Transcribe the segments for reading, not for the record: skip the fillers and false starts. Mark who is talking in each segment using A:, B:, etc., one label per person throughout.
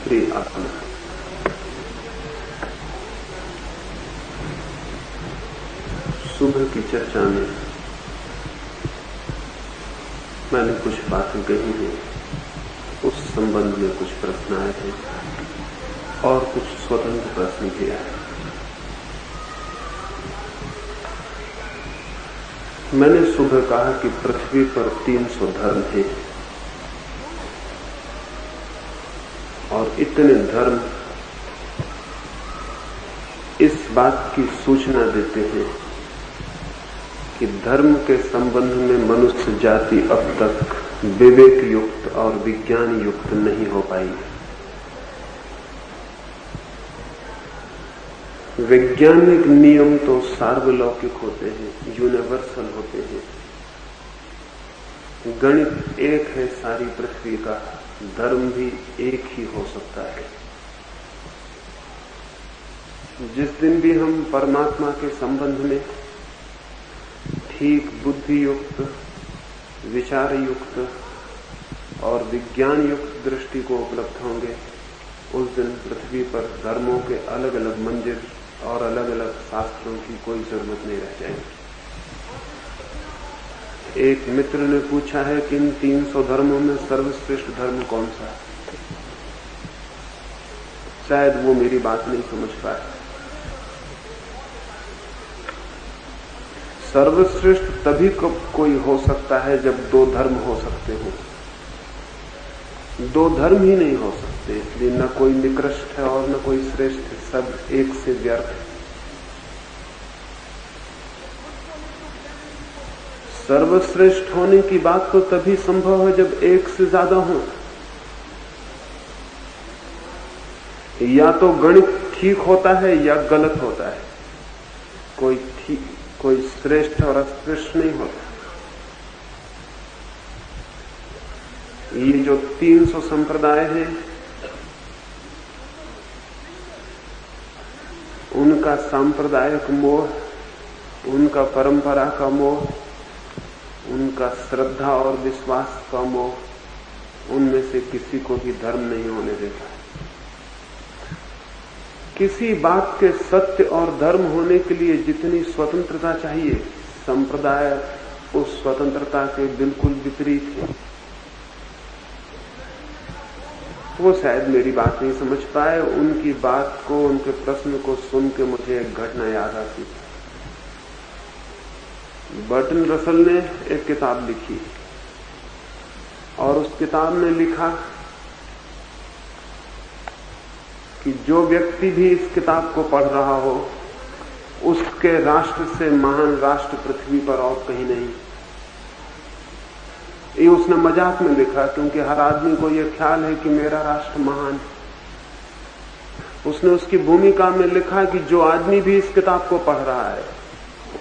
A: प्रिय आत्मा, सुबह की चर्चा में मैंने कुछ बातें कही हैं, उस संबंध में कुछ प्रश्न आए हैं और कुछ स्वतंत्र प्रश्न भी आए। मैंने सुबह कहा कि पृथ्वी पर 300 धर्म हैं और इतने धर्म इस बात की सूचना देते हैं कि धर्म के संबंध में मनुष्य जाति अब तक विवेक युक्त और विज्ञान युक्त नहीं हो पाई। वैज्ञानिक नियम तो सार्वलौकिक होते हैं, यूनिवर्सल होते हैं। गणित एक है सारी पृथ्वी का, धर्म भी एक ही हो सकता है। जिस दिन भी हम परमात्मा के संबंध में ठीक बुद्धि युक्त, विचार युक्त और विज्ञान युक्त दृष्टि को उपलब्ध होंगे, उस दिन पृथ्वी पर धर्मों के अलग अलग मंदिर और अलग अलग शास्त्रों की कोई जरूरत नहीं रह जाएगी। एक मित्र ने पूछा है कि इन 300 धर्मों में सर्वश्रेष्ठ धर्म कौन सा है। शायद वो मेरी बात नहीं समझ पाए। सर्वश्रेष्ठ तभी कोई हो सकता है जब दो धर्म हो सकते हो। दो धर्म ही नहीं हो सकते, इसलिए न कोई निकृष्ट है और न कोई श्रेष्ठ है, सब एक से व्यर्थ है। सर्वश्रेष्ठ होने की बात तो तभी संभव है जब एक से ज्यादा हो। या तो गणित ठीक होता है या गलत होता है, कोई श्रेष्ठ और अस्पृश्य नहीं होता। ये जो 300 संप्रदाय हैं, उनका सांप्रदायिक मोह, उनका परंपरा का मोह, उनका श्रद्धा और विश्वास का मोह, उनमें से किसी को भी धर्म नहीं होने देता। किसी बात के सत्य और धर्म होने के लिए जितनी स्वतंत्रता चाहिए, संप्रदाय उस स्वतंत्रता के बिल्कुल विपरीत है। वो शायद मेरी बात नहीं समझ पाए। उनकी बात को, उनके प्रश्न को सुन के मुझे एक घटना याद आती। बर्टन रसल ने एक किताब लिखी और उस किताब में लिखा कि जो व्यक्ति भी इस किताब को पढ़ रहा हो, उसके राष्ट्र से महान राष्ट्र पृथ्वी पर और कहीं नहीं। ये उसने मजाक में लिखा, क्योंकि हर आदमी को यह ख्याल है कि मेरा राष्ट्र महान है। उसने उसकी भूमिका में लिखा कि जो आदमी भी इस किताब को पढ़ रहा है,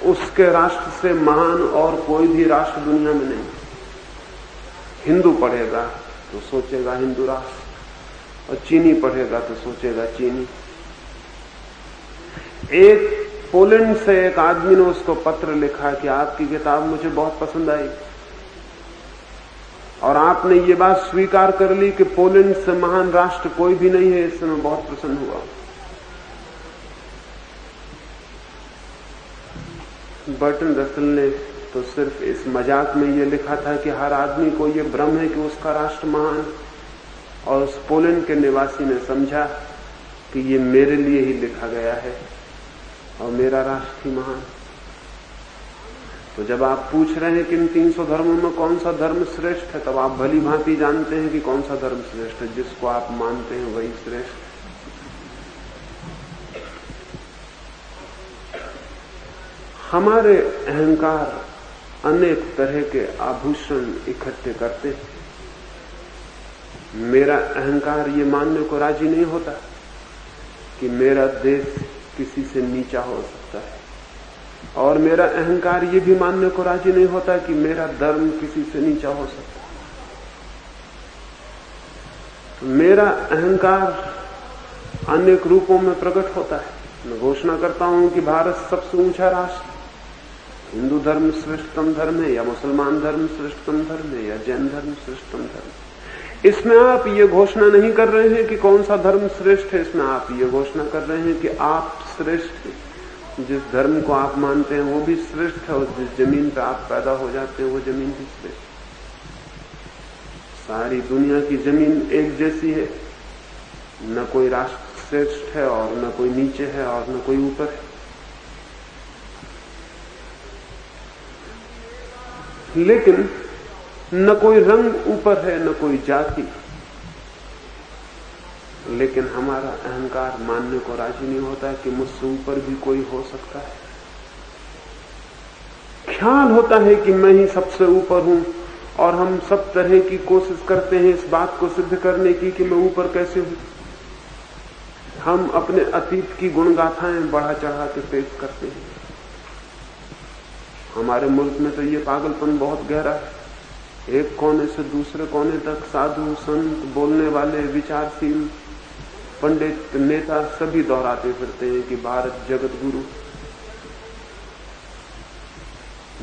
A: उसके राष्ट्र से महान और कोई भी राष्ट्र दुनिया में नहीं। हिंदू पढ़ेगा तो सोचेगा हिंदू राष्ट्र, और चीनी पढ़ेगा तो सोचेगा चीनी। एक पोलैंड से एक आदमी ने उसको पत्र लिखा कि आपकी किताब मुझे बहुत पसंद आई और आपने ये बात स्वीकार कर ली कि पोलैंड से महान राष्ट्र कोई भी नहीं है, इससे मैं बहुत प्रसन्न हुआ। बर्टन रसल ने तो सिर्फ इस मजाक में ये लिखा था कि हर आदमी को ये भ्रम है कि उसका राष्ट्र महान, और उस पोलैंड के निवासी ने समझा कि ये मेरे लिए ही लिखा गया है और मेरा राष्ट्र ही महान। तो जब आप पूछ रहे हैं कि इन 300 धर्मों में कौन सा धर्म श्रेष्ठ है, तब आप भली भांति जानते हैं कि कौन सा धर्म श्रेष्ठ है। जिसको आप मानते हैं वही श्रेष्ठ। हमारे अहंकार अनेक तरह के आभूषण इकट्ठे करते हैं। मेरा अहंकार ये मानने को राजी नहीं होता कि मेरा देश किसी से नीचा हो सकता है, और मेरा अहंकार ये भी मानने को राजी नहीं होता कि मेरा धर्म किसी से नीचा हो सकता है। मेरा अहंकार अनेक रूपों में प्रकट होता है। मैं घोषणा करता हूं कि भारत सबसे ऊंचा राष्ट्र, हिंदू धर्म श्रेष्ठतम धर्म है, या मुसलमान धर्म श्रेष्ठतम धर्म है, या जैन धर्म श्रेष्ठतम धर्म। इसमें आप ये घोषणा नहीं कर रहे हैं कि कौन सा धर्म श्रेष्ठ है, इसमें आप ये घोषणा कर रहे हैं कि आप श्रेष्ठ हैं। जिस धर्म को आप मानते हैं वो भी श्रेष्ठ है, और जिस जमीन पर आप पैदा हो जाते हैं वो जमीन भी श्रेष्ठ। सारी दुनिया की जमीन एक जैसी है, न कोई राष्ट्र श्रेष्ठ है और न कोई नीचे है और न कोई ऊपर है। लेकिन न कोई रंग ऊपर है न कोई जाति। लेकिन हमारा अहंकार मानने को राजी नहीं होता कि मुझसे ऊपर भी कोई हो सकता है। ख्याल होता है कि मैं ही सबसे ऊपर हूं, और हम सब तरह की कोशिश करते हैं इस बात को सिद्ध करने की कि मैं ऊपर कैसे हूं। हम अपने अतीत की गुणगाथाएं बढ़ा चढ़ा के पेश करते हैं। हमारे मुल्क में तो ये पागलपन बहुत गहरा है। एक कोने से दूसरे कोने तक साधु संत, बोलने वाले, विचारशील, पंडित, नेता सभी दोहराते फिरते हैं कि भारत जगत गुरु।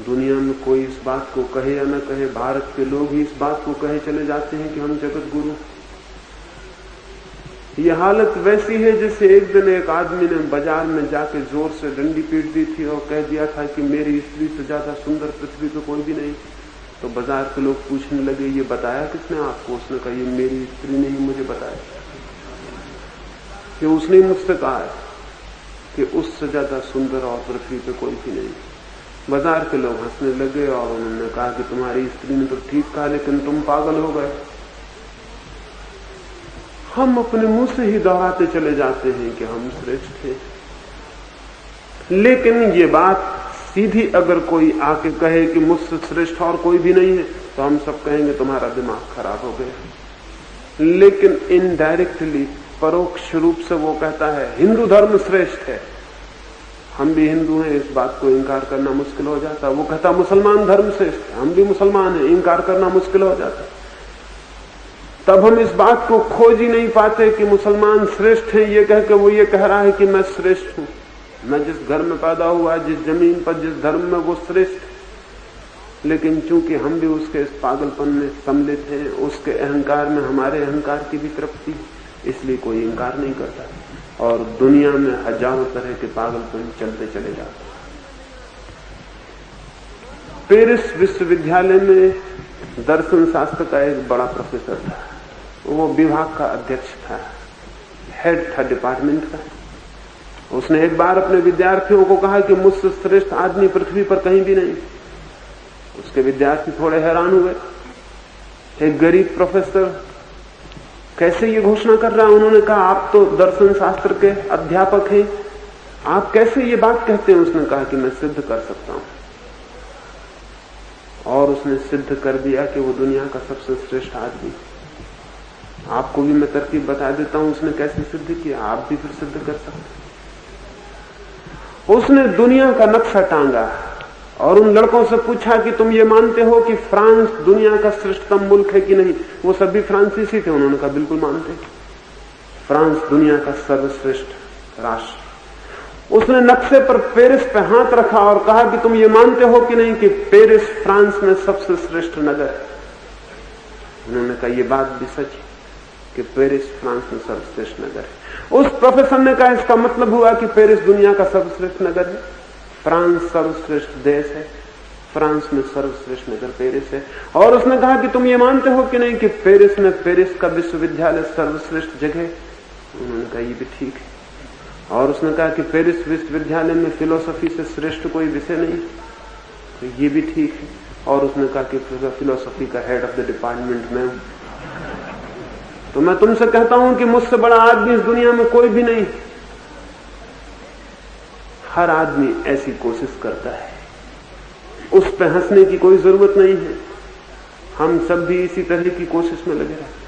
A: दुनिया में कोई इस बात को कहे या न कहे, भारत के लोग ही इस बात को कहे चले जाते हैं कि हम जगत गुरु। ये हालत वैसी है जैसे एक दिन एक आदमी ने बाजार में जाके जोर से डंडी पीट दी थी और कह दिया था कि मेरी स्त्री से ज्यादा सुंदर पृथ्वी पे कोई भी नहीं। तो बाजार के लोग पूछने लगे, ये बताया किसने आपको? उसने कहा, ये मेरी स्त्री ने ही मुझे बताया, कि उसने मुझसे कहा है कि उससे ज्यादा सुंदर और पृथ्वी पे कोई भी नहीं। बाजार के लोग हंसने लगे और उन्होंने कहा कि तुम्हारी स्त्री ने तो ठीक कहा, लेकिन तुम पागल हो गए। हम अपने मुंह से ही दोहराते चले जाते हैं कि हम श्रेष्ठ हैं। लेकिन ये बात सीधी अगर कोई आके कहे कि मुझसे श्रेष्ठ और कोई भी नहीं है, तो हम सब कहेंगे तुम्हारा दिमाग खराब हो गया। लेकिन इनडायरेक्टली, परोक्ष रूप से वो कहता है हिंदू धर्म श्रेष्ठ है। हम भी हिंदू हैं, इस बात को इंकार करना मुश्किल हो जाता। वो कहता मुसलमान धर्म श्रेष्ठ है, हम भी मुसलमान हैं, इंकार करना मुश्किल हो जाता। तब हम इस बात को खोज ही नहीं पाते कि मुसलमान श्रेष्ठ हैं, ये कह के वो ये कह रहा है कि मैं श्रेष्ठ हूं। मैं जिस घर में पैदा हुआ, जिस जमीन पर, जिस धर्म में, वो श्रेष्ठ। लेकिन चूंकि हम भी उसके इस पागलपन में सम्मिलित हैं, उसके अहंकार में हमारे अहंकार की भी तृप्ति, इसलिए कोई इंकार नहीं करता। और दुनिया में हजारों तरह के पागलपन चलते चले जाते। पेरिस विश्वविद्यालय में दर्शन शास्त्र का एक बड़ा प्रोफेसर था। वो विभाग का अध्यक्ष था, हेड था डिपार्टमेंट का। उसने एक बार अपने विद्यार्थियों को कहा कि मुझसे श्रेष्ठ आदमी पृथ्वी पर कहीं भी नहीं। उसके विद्यार्थी थोड़े हैरान हुए। एक गरीब प्रोफेसर कैसे ये घोषणा कर रहा है? उन्होंने कहा, आप तो दर्शन शास्त्र के अध्यापक हैं, आप कैसे ये बात कहते हैं? उसने कहा कि मैं सिद्ध कर सकता हूं। और उसने सिद्ध कर दिया कि वो दुनिया का सबसे श्रेष्ठ आदमी। आपको भी मैं तरकीब बता देता हूं उसने कैसे सिद्ध किया, आप भी फिर सिद्ध कर सकते। उसने दुनिया का नक्शा टांगा और उन लड़कों से पूछा कि तुम ये मानते हो कि फ्रांस दुनिया का श्रेष्ठतम मुल्क है कि नहीं? वो सभी फ्रांसीसी थे। उन्होंने कहा बिल्कुल मानते, फ्रांस दुनिया का सर्वश्रेष्ठ राष्ट्र। उसने नक्शे पर पेरिस पे हाथ रखा और कहा कि तुम ये मानते हो कि नहीं कि पेरिस फ्रांस में सबसे श्रेष्ठ नगर है? उन्होंने कहा, यह बात भी सच है कि पेरिस फ्रांस में सर्वश्रेष्ठ नगर है। उस प्रोफेसर ने कहा, इसका मतलब हुआ कि पेरिस दुनिया का सर्वश्रेष्ठ नगर है, फ्रांस सर्वश्रेष्ठ देश है, फ्रांस में सर्वश्रेष्ठ नगर पेरिस है। और उसने कहा कि तुम ये मानते हो कि नहीं कि पेरिस में पेरिस का विश्वविद्यालय सर्वश्रेष्ठ जगह? उन्होंने कहा, ये भी ठीक है। और उसने कहा कि पेरिस विश्वविद्यालय में फिलोसफी से श्रेष्ठ कोई विषय नहीं, तो ये भी ठीक है। और उसने कहा कि फिलोसफी का हेड ऑफ द डिपार्टमेंट में। तो मैं तुमसे कहता हूं कि मुझसे बड़ा आदमी इस दुनिया में कोई भी नहीं। हर आदमी ऐसी कोशिश करता है, उस पर हंसने की कोई जरूरत नहीं है। हम सब भी इसी तरह की कोशिश में लगे रहते।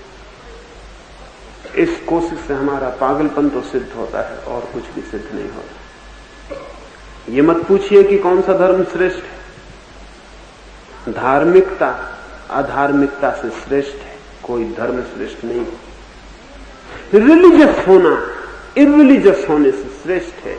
A: इस कोशिश से हमारा पागलपन तो सिद्ध होता है और कुछ भी सिद्ध नहीं होता। ये मत पूछिए कि कौन सा धर्म श्रेष्ठ है। धार्मिकता अधार्मिकता से श्रेष्ठ है, कोई धर्म श्रेष्ठ नहीं। रिलीजियस होना इररिलीजियस होने से श्रेष्ठ है,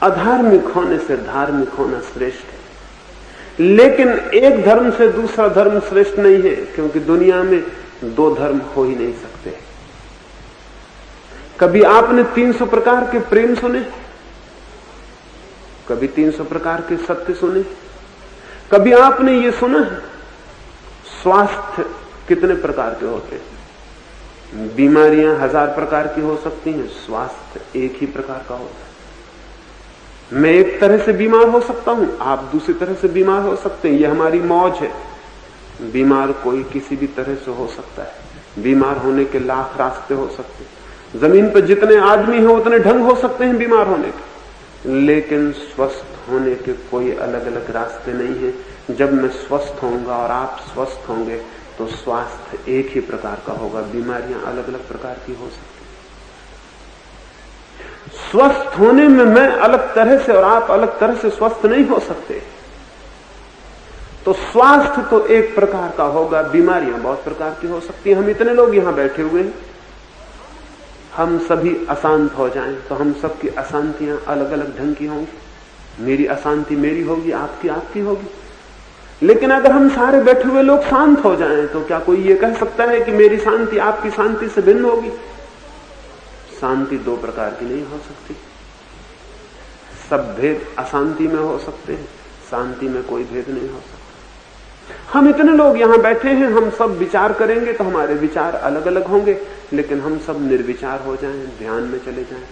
A: अधार्मिक होने से धार्मिक होना श्रेष्ठ है। लेकिन एक धर्म से दूसरा धर्म श्रेष्ठ नहीं है, क्योंकि दुनिया में दो धर्म हो ही नहीं सकते। कभी आपने 300 प्रकार के प्रेम सुने, कभी 300 प्रकार के सत्य सुने, कभी आपने ये सुना स्वास्थ्य कितने प्रकार के होते हैं? बीमारियां 1000 प्रकार की हो सकती हैं, स्वास्थ्य एक ही प्रकार का होता है। मैं एक तरह से बीमार हो सकता हूं, आप दूसरी तरह से बीमार हो सकते हैं, यह हमारी मौज है। बीमार कोई किसी भी तरह से हो सकता है, बीमार होने के लाख रास्ते हो सकते हैं। जमीन पर जितने आदमी हैं उतने ढंग हो सकते हैं बीमार होने के, लेकिन स्वस्थ होने के कोई अलग अलग रास्ते नहीं है। जब मैं स्वस्थ होऊंगा और आप स्वस्थ होंगे तो स्वास्थ्य एक ही प्रकार का होगा, बीमारियां अलग अलग प्रकार की हो सकती। स्वस्थ होने में मैं अलग तरह से और आप अलग तरह से स्वस्थ नहीं हो सकते। तो स्वास्थ्य तो एक प्रकार का होगा, बीमारियां बहुत प्रकार की हो सकती हैं। हम इतने लोग यहां बैठे हुए हैं, हम सभी अशांत हो जाएं तो हम सबकी अशांतियां अलग अलग ढंग की होंगी। मेरी अशांति मेरी होगी, आपकी आपकी होगी। लेकिन अगर हम सारे बैठे हुए लोग शांत हो जाएं तो क्या कोई ये कह सकता है कि मेरी शांति आपकी शांति से भिन्न होगी? शांति दो प्रकार की नहीं हो सकती। सब भेद अशांति में हो सकते हैं, शांति में कोई भेद नहीं हो सकता। हम इतने लोग यहां बैठे हैं, हम सब विचार करेंगे तो हमारे विचार अलग अलग होंगे, लेकिन हम सब निर्विचार हो जाएं, ध्यान में चले जाएं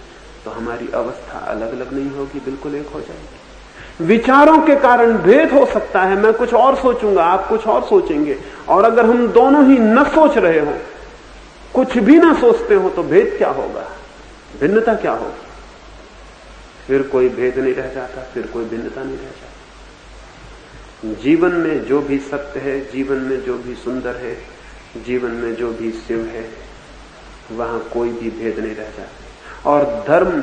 A: तो हमारी अवस्था अलग अलग नहीं होगी, बिल्कुल एक हो जाएगी। विचारों के कारण भेद हो सकता है, मैं कुछ और सोचूंगा, आप कुछ और सोचेंगे, और अगर हम दोनों ही न सोच रहे हो, कुछ भी ना सोचते हो, तो भेद क्या होगा, भिन्नता क्या होगी? फिर कोई भेद नहीं रह जाता, फिर कोई भिन्नता नहीं रह जाती। जीवन में जो भी सत्य है, जीवन में जो भी सुंदर है, जीवन में जो भी शिव है, वहां कोई भी भेद नहीं रह जाता। और धर्म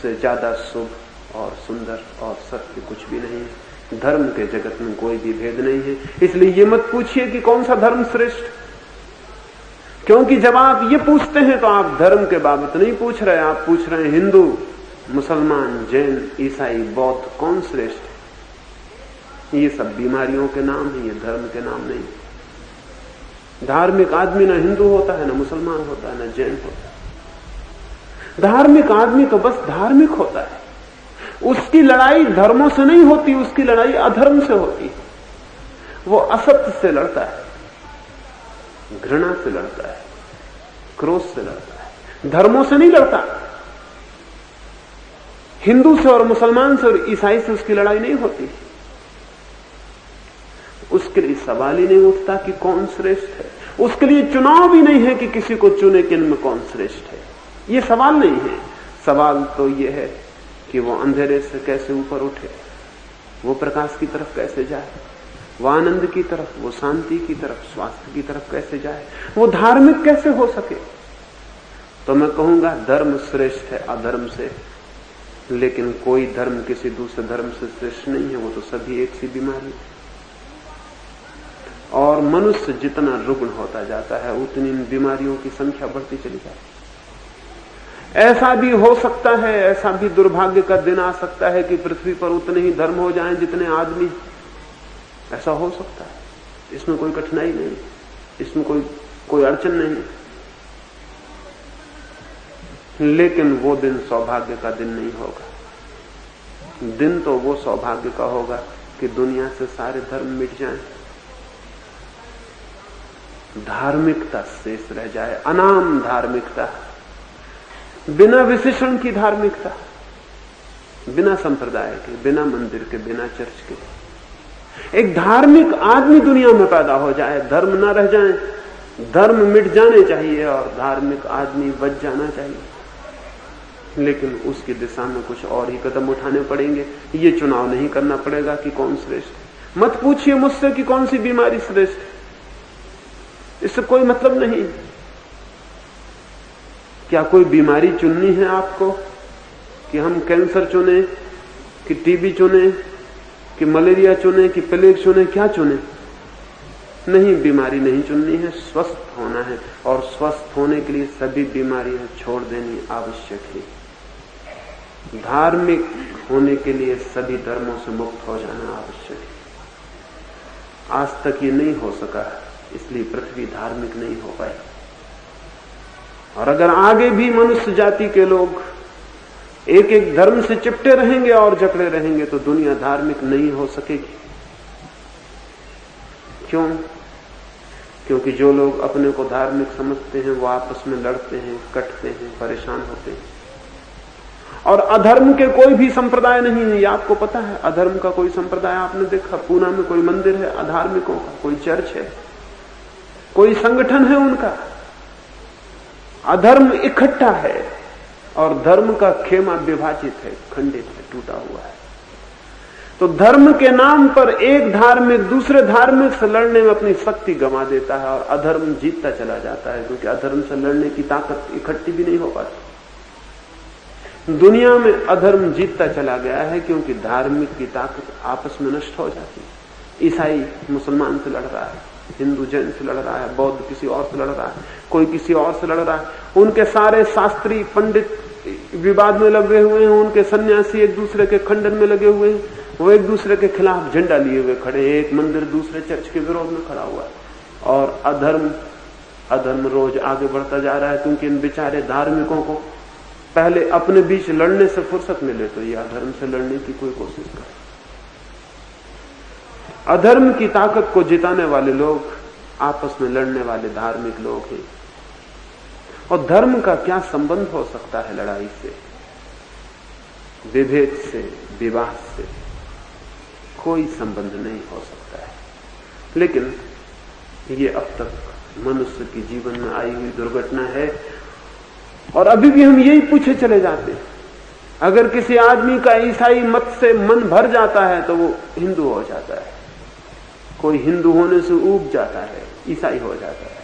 A: से ज्यादा शुभ और सुंदर और सत्य कुछ भी नहीं है। धर्म के जगत में कोई भी भेद नहीं है। इसलिए ये मत पूछिए कि कौन सा धर्म श्रेष्ठ, क्योंकि जब आप ये पूछते हैं तो आप धर्म के बाबत नहीं पूछ रहे, आप पूछ रहे हैं हिंदू, मुसलमान, जैन, ईसाई, बौद्ध कौन श्रेष्ठ है। ये सब बीमारियों के नाम है, ये धर्म के नाम नहीं। धार्मिक आदमी ना हिंदू होता है, ना मुसलमान होता है, ना जैन होता है। धार्मिक आदमी तो बस धार्मिक होता है। उसकी लड़ाई धर्मों से नहीं होती, उसकी लड़ाई अधर्म से होती है। वो असत्य से लड़ता है, घृणा से लड़ता है, क्रोध से लड़ता है, धर्मों से नहीं लड़ता। हिंदू से और मुसलमान से और ईसाई से उसकी लड़ाई नहीं होती। उसके लिए सवाल ही नहीं उठता कि कौन श्रेष्ठ है। उसके लिए चुनाव भी नहीं है कि किसी को चुने कि इनमें कौन श्रेष्ठ है। ये सवाल नहीं है। सवाल तो ये है कि वो अंधेरे से कैसे ऊपर उठे, वो प्रकाश की तरफ कैसे जाए, वो आनंद की तरफ, वो शांति की तरफ, स्वास्थ्य की तरफ कैसे जाए, वो धार्मिक कैसे हो सके। तो मैं कहूंगा धर्म श्रेष्ठ है अधर्म से, लेकिन कोई धर्म किसी दूसरे धर्म से श्रेष्ठ नहीं है। वो तो सभी एक सी बीमारी है। और मनुष्य जितना रुग्ण होता जाता है उतनी इन बीमारियों की संख्या बढ़ती चली जाती है। ऐसा भी हो सकता है, ऐसा भी दुर्भाग्य का दिन आ सकता है कि पृथ्वी पर उतने ही धर्म हो जाएं जितने आदमी। ऐसा हो सकता है, इसमें कोई कठिनाई नहीं, इसमें कोई अड़चन नहीं। लेकिन वो दिन सौभाग्य का दिन नहीं होगा। दिन तो वो सौभाग्य का होगा कि दुनिया से सारे धर्म मिट जाएं, धार्मिकता शेष रह जाए, अनाम धार्मिकता, बिना विशेषण की धार्मिकता, बिना संप्रदाय के, बिना मंदिर के, बिना चर्च के। एक धार्मिक आदमी दुनिया में पैदा हो जाए, धर्म ना रह जाए, धर्म मिट जाने चाहिए और धार्मिक आदमी बच जाना चाहिए। लेकिन उसकी दिशा में कुछ और ही कदम उठाने पड़ेंगे। ये चुनाव नहीं करना पड़ेगा कि कौन श्रेष्ठ है। मत पूछिए मुझसे कि कौन सी बीमारी श्रेष्ठ है, इससे कोई मतलब नहीं। क्या कोई बीमारी चुननी है आपको कि हम कैंसर चुने, कि टीबी चुने, कि मलेरिया चुने, कि प्लेग चुने, क्या चुने? नहीं, बीमारी नहीं चुननी है, स्वस्थ होना है। और स्वस्थ होने के लिए सभी बीमारियां छोड़ देनी आवश्यक है। धार्मिक होने के लिए सभी धर्मों से मुक्त हो जाना आवश्यक है। आज तक ये नहीं हो सका इसलिए पृथ्वी धार्मिक नहीं हो पाई। और अगर आगे भी मनुष्य जाति के लोग एक एक धर्म से चिपटे रहेंगे और जकड़े रहेंगे तो दुनिया धार्मिक नहीं हो सकेगी। क्यों? क्योंकि जो लोग अपने को धार्मिक समझते हैं वो आपस में लड़ते हैं, कटते हैं, परेशान होते हैं। और अधर्म के कोई भी संप्रदाय नहीं है, ये आपको पता है। अधर्म का कोई संप्रदाय आपने देखा? पूना में कोई मंदिर है अधार्मिकों का? कोई चर्च है? कोई संगठन है उनका? अधर्म इकट्ठा है और धर्म का खेमा विभाजित है, खंडित है, टूटा हुआ है। तो धर्म के नाम पर एक धार्मिक दूसरे धार्मिक से लड़ने में अपनी शक्ति गंवा देता है और अधर्म जीतता चला जाता है, क्योंकि अधर्म से लड़ने की ताकत इकट्ठी भी नहीं हो पाती। दुनिया में अधर्म जीतता चला गया है क्योंकि धार्मिक की ताकत आपस में नष्ट हो जाती है। ईसाई मुसलमान से लड़ रहा है, हिंदू जैन से लड़ रहा है, बौद्ध किसी और से लड़ रहा है, कोई किसी और से लड़ रहा है। उनके सारे शास्त्री पंडित विवाद में लगे हुए हैं, उनके सन्यासी एक दूसरे के खंडन में लगे हुए हैं, वो एक दूसरे के खिलाफ झंडा लिए हुए खड़े हैं। एक मंदिर दूसरे चर्च के विरोध में खड़ा हुआ है और अधर्म रोज आगे बढ़ता जा रहा है, क्योंकि इन बेचारे धार्मिकों को पहले अपने बीच लड़ने से फुर्सत मिले तो ये अधर्म से लड़ने की कोई कोशिश करे। अधर्म की ताकत को जिताने वाले लोग आपस में लड़ने वाले धार्मिक लोग हैं। और धर्म का क्या संबंध हो सकता है लड़ाई से, विभेद से, विवाद से? कोई संबंध नहीं हो सकता है। लेकिन ये अब तक मनुष्य की जीवन में आई हुई दुर्घटना है और अभी भी हम यही पूछे चले जाते हैं। अगर किसी आदमी का ईसाई मत से मन भर जाता है तो वो हिंदू हो जाता है, कोई हिंदू होने से ऊब जाता है, ईसाई हो जाता है।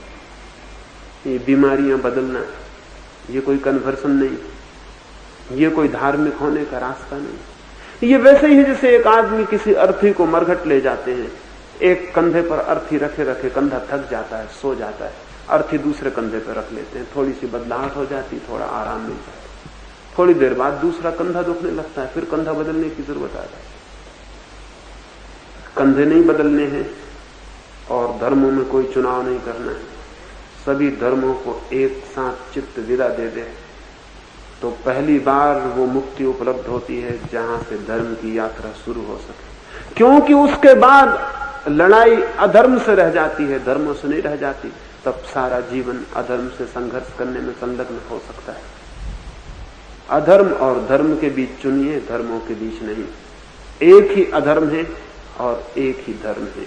A: ये बीमारियां बदलना, ये कोई कन्वर्सन नहीं, ये कोई धार्मिक होने का रास्ता नहीं। ये वैसे ही है जैसे एक आदमी किसी अर्थी को मरघट ले जाते हैं, एक कंधे पर अर्थी रखे रखे कंधा थक जाता है, सो जाता है, अर्थी दूसरे कंधे पर रख लेते हैं, थोड़ी सी बदलाहट हो जाती, थोड़ा आराम मिलता है, थोड़ी देर बाद दूसरा कंधा दुखने लगता है, फिर कंधा बदलने की जरूरत आ जाती है। कंधे नहीं बदलने हैं और धर्मों में कोई चुनाव नहीं करना है, सभी धर्मों को एक साथ चित्त विदा दे दे तो पहली बार वो मुक्ति उपलब्ध होती है जहां से धर्म की यात्रा शुरू हो सके। क्योंकि उसके बाद लड़ाई अधर्म से रह जाती है, धर्मों से नहीं रह जाती। तब सारा जीवन अधर्म से संघर्ष करने में संलग्न हो सकता है। अधर्म और धर्म के बीच चुनिए, धर्मों के बीच नहीं। एक ही अधर्म है और एक ही धर्म है,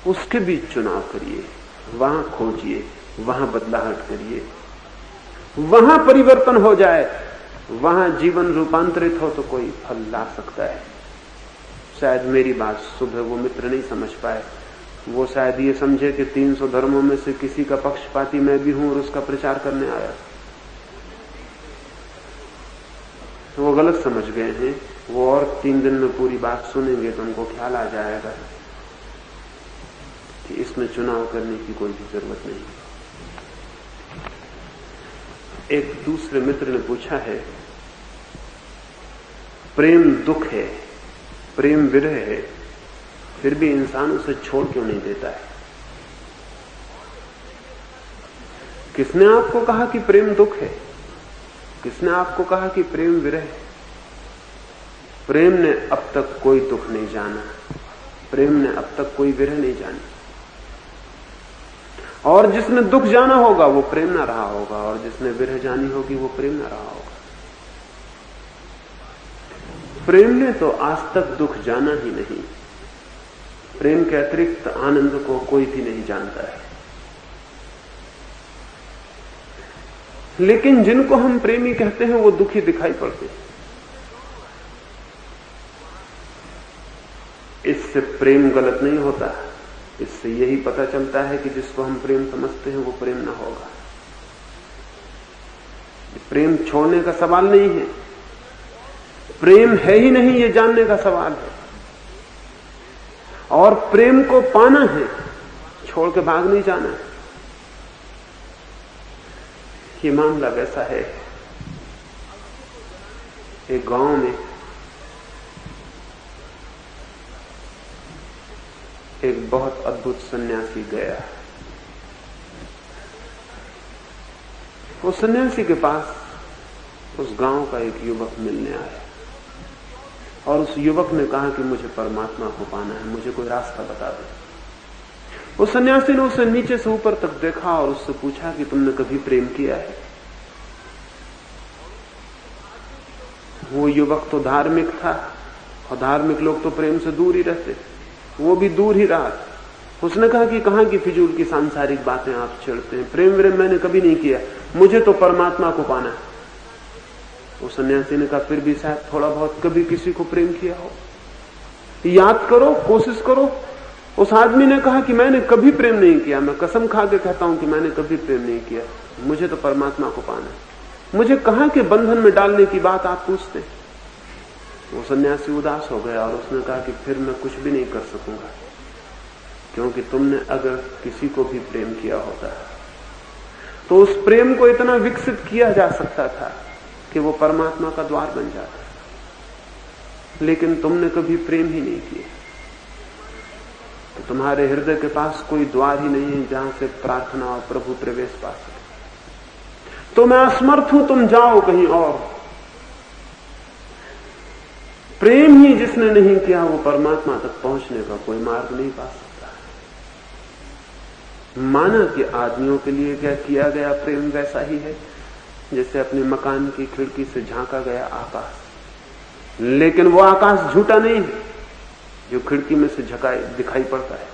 A: उसके बीच चुनाव करिए, वहां खोजिए, वहां बदलाहट करिए, वहां परिवर्तन हो जाए, वहां जीवन रूपांतरित हो तो कोई फल ला सकता है। शायद मेरी बात सुबह वो मित्र नहीं समझ पाए, वो शायद ये समझे कि 300 धर्मों में से किसी का पक्षपाती मैं भी हूं और उसका प्रचार करने आया। तो वो गलत समझ गए हैं। वो और 3 दिन में पूरी बात सुनेंगे तो उनको ख्याल आ जाएगा कि इसमें चुनाव करने की कोई भी जरूरत नहीं। एक दूसरे मित्र ने पूछा है, प्रेम दुख है, प्रेम विरह है, फिर भी इंसान उसे छोड़ क्यों नहीं देता है? किसने आपको कहा कि प्रेम दुख है? किसने आपको कहा कि प्रेम विरह है? प्रेम ने अब तक कोई दुख नहीं जाना, प्रेम ने अब तक कोई विरह नहीं जानी। और जिसने दुख जाना होगा वो प्रेम ना रहा होगा, और जिसने विरह जानी होगी वो प्रेम ना रहा होगा। प्रेम ने तो आज तक दुख जाना ही नहीं। प्रेम के अतिरिक्त आनंद को कोई भी नहीं जानता है। लेकिन जिनको हम प्रेमी कहते हैं वो दुखी दिखाई पड़ते हैं। इससे प्रेम गलत नहीं होता, इससे यही पता चलता है कि जिसको हम प्रेम समझते हैं वो प्रेम ना होगा। प्रेम छोड़ने का सवाल नहीं है, प्रेम है ही नहीं ये जानने का सवाल है। और प्रेम को पाना है, छोड़ के भाग नहीं जाना है। ये मामला वैसा है, एक गांव में एक बहुत अद्भुत सन्यासी गया। उस सन्यासी के पास उस गांव का एक युवक मिलने आया और उस युवक ने कहा कि मुझे परमात्मा को पाना है, मुझे कोई रास्ता बता दे। उस सन्यासी ने उसे नीचे से ऊपर तक देखा और उससे पूछा कि तुमने कभी प्रेम किया है? वो युवक तो धार्मिक था और धार्मिक लोग तो प्रेम से दूर ही रहते, वो भी दूर ही रहा। उसने कहा कि कहां की फिजूल की सांसारिक बातें आप छेड़ते हैं, प्रेम व्रेम मैंने कभी नहीं किया, मुझे तो परमात्मा को पाना है। उस सन्यासी ने कहा फिर भी शायद थोड़ा बहुत कभी किसी को प्रेम किया हो, याद करो, कोशिश करो। उस आदमी ने कहा कि मैंने कभी प्रेम नहीं किया, मैं कसम खा के कहता हूं कि मैंने कभी प्रेम नहीं किया, मुझे तो परमात्मा को पाना है, मुझे कहां के बंधन में डालने की बात आप पूछते। वो सन्यासी उदास हो गया और उसने कहा कि फिर मैं कुछ भी नहीं कर सकूंगा, क्योंकि तुमने अगर किसी को भी प्रेम किया होता तो उस प्रेम को इतना विकसित किया जा सकता था कि वो परमात्मा का द्वार बन जाता, लेकिन तुमने कभी प्रेम ही नहीं किया, तो तुम्हारे हृदय के पास कोई द्वार ही नहीं है जहां से प्रार्थना और प्रभु प्रवेश पा सके। तो मैं असमर्थ हूं, तुम जाओ कहीं और। प्रेम ही जिसने नहीं किया वो परमात्मा तक पहुंचने का कोई मार्ग नहीं पा सकता। माना कि आदमियों के लिए क्या किया गया प्रेम वैसा ही है जैसे अपने मकान की खिड़की से झांका गया आकाश, लेकिन वो आकाश झूठा नहीं है जो खिड़की में से दिखाई पड़ता है।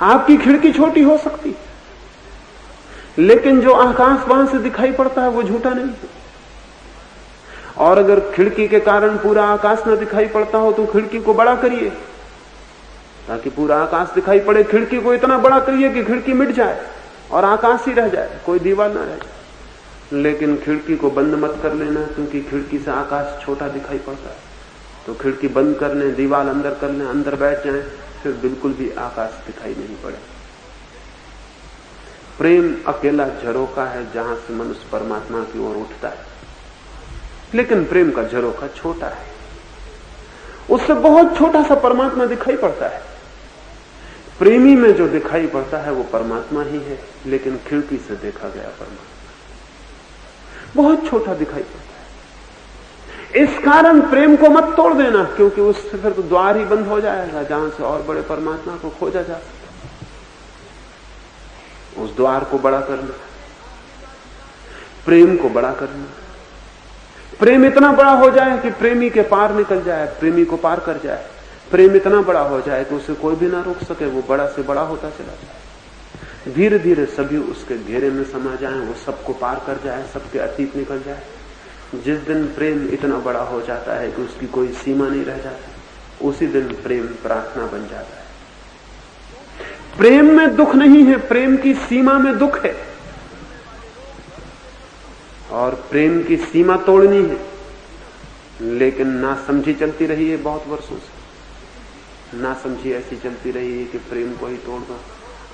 A: आपकी खिड़की छोटी हो सकती, लेकिन जो आकाश वहां से दिखाई पड़ता है वो झूठा नहीं है। और अगर खिड़की के कारण पूरा आकाश न दिखाई पड़ता हो तो खिड़की को बड़ा करिए ताकि पूरा आकाश दिखाई पड़े। खिड़की को इतना बड़ा करिए कि खिड़की मिट जाए और आकाश ही रह जाए, कोई दीवार ना रह जाए। लेकिन खिड़की को बंद मत कर लेना, क्योंकि खिड़की से आकाश छोटा दिखाई पड़ता है। तो खिड़की बंद कर लें, दीवार अंदर कर लें, अंदर बैठ जाएं, फिर बिल्कुल भी आकाश दिखाई नहीं पड़े। प्रेम अकेला झरोखा है जहां से मनुष्य परमात्मा की ओर उठता है, लेकिन प्रेम का झरोखा छोटा है, उससे बहुत छोटा सा परमात्मा दिखाई पड़ता है। प्रेमी में जो दिखाई पड़ता है वो परमात्मा ही है, लेकिन खिड़की से देखा गया परमात्मा बहुत छोटा दिखाई पड़ता है। इस कारण प्रेम को मत तोड़ देना, क्योंकि उससे फिर तो द्वार ही बंद हो जाएगा जहां से और बड़े परमात्मा को खोजा जा सकता। उस द्वार को बड़ा करना, प्रेम को बड़ा करना, प्रेम इतना बड़ा हो जाए कि प्रेमी के पार निकल जाए, प्रेमी को पार कर जाए। प्रेम इतना बड़ा हो जाए कि उसे कोई भी ना रोक सके, वो बड़ा से बड़ा होता चला जाए। धीरे धीरे सभी उसके घेरे में समा जाएं, वो सबको पार कर जाए, सबके अतीत निकल जाए। जिस दिन प्रेम इतना बड़ा हो जाता है कि उसकी कोई सीमा नहीं रह जाती, उसी दिन प्रेम प्रार्थना बन जाता है। प्रेम में दुख नहीं है, प्रेम की सीमा में दुख है, और प्रेम की सीमा तोड़नी है। लेकिन नासमझी चलती रही है बहुत वर्षों से, नासमझी ऐसी चलती रही है कि प्रेम को ही तोड़ दो।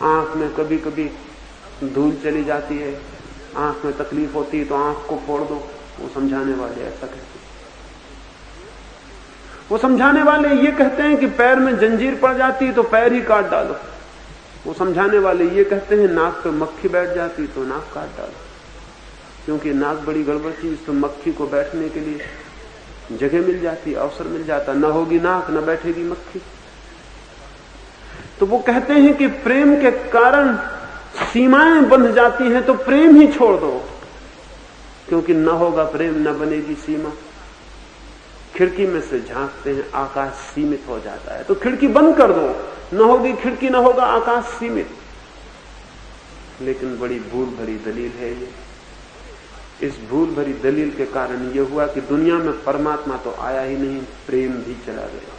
A: आंख में कभी कभी धूल चली जाती है, आंख में तकलीफ होती है तो आंख को फोड़ दो। वो समझाने वाले ऐसा कहते हैं। वो समझाने वाले ये कहते हैं कि पैर में जंजीर पड़ जाती है तो पैर ही काट डालो। वो समझाने वाले ये कहते हैं नाक पे मक्खी बैठ जाती तो नाक काट डालो, क्योंकि नाक बड़ी गड़बड़ चीज, तो मक्खी को बैठने के लिए जगह मिल जाती, अवसर मिल जाता। न होगी नाक न बैठेगी मक्खी। तो वो कहते हैं कि प्रेम के कारण सीमाएं बंध जाती हैं तो प्रेम ही छोड़ दो, क्योंकि न होगा प्रेम न बनेगी सीमा। खिड़की में से झांकते हैं, आकाश सीमित हो जाता है, तो खिड़की बंद कर दो, न होगी खिड़की न होगा आकाश सीमित। लेकिन बड़ी भूल भरी दलील है ये। इस भूल भरी दलील के कारण यह हुआ कि दुनिया में परमात्मा तो आया ही नहीं, प्रेम भी चला गया।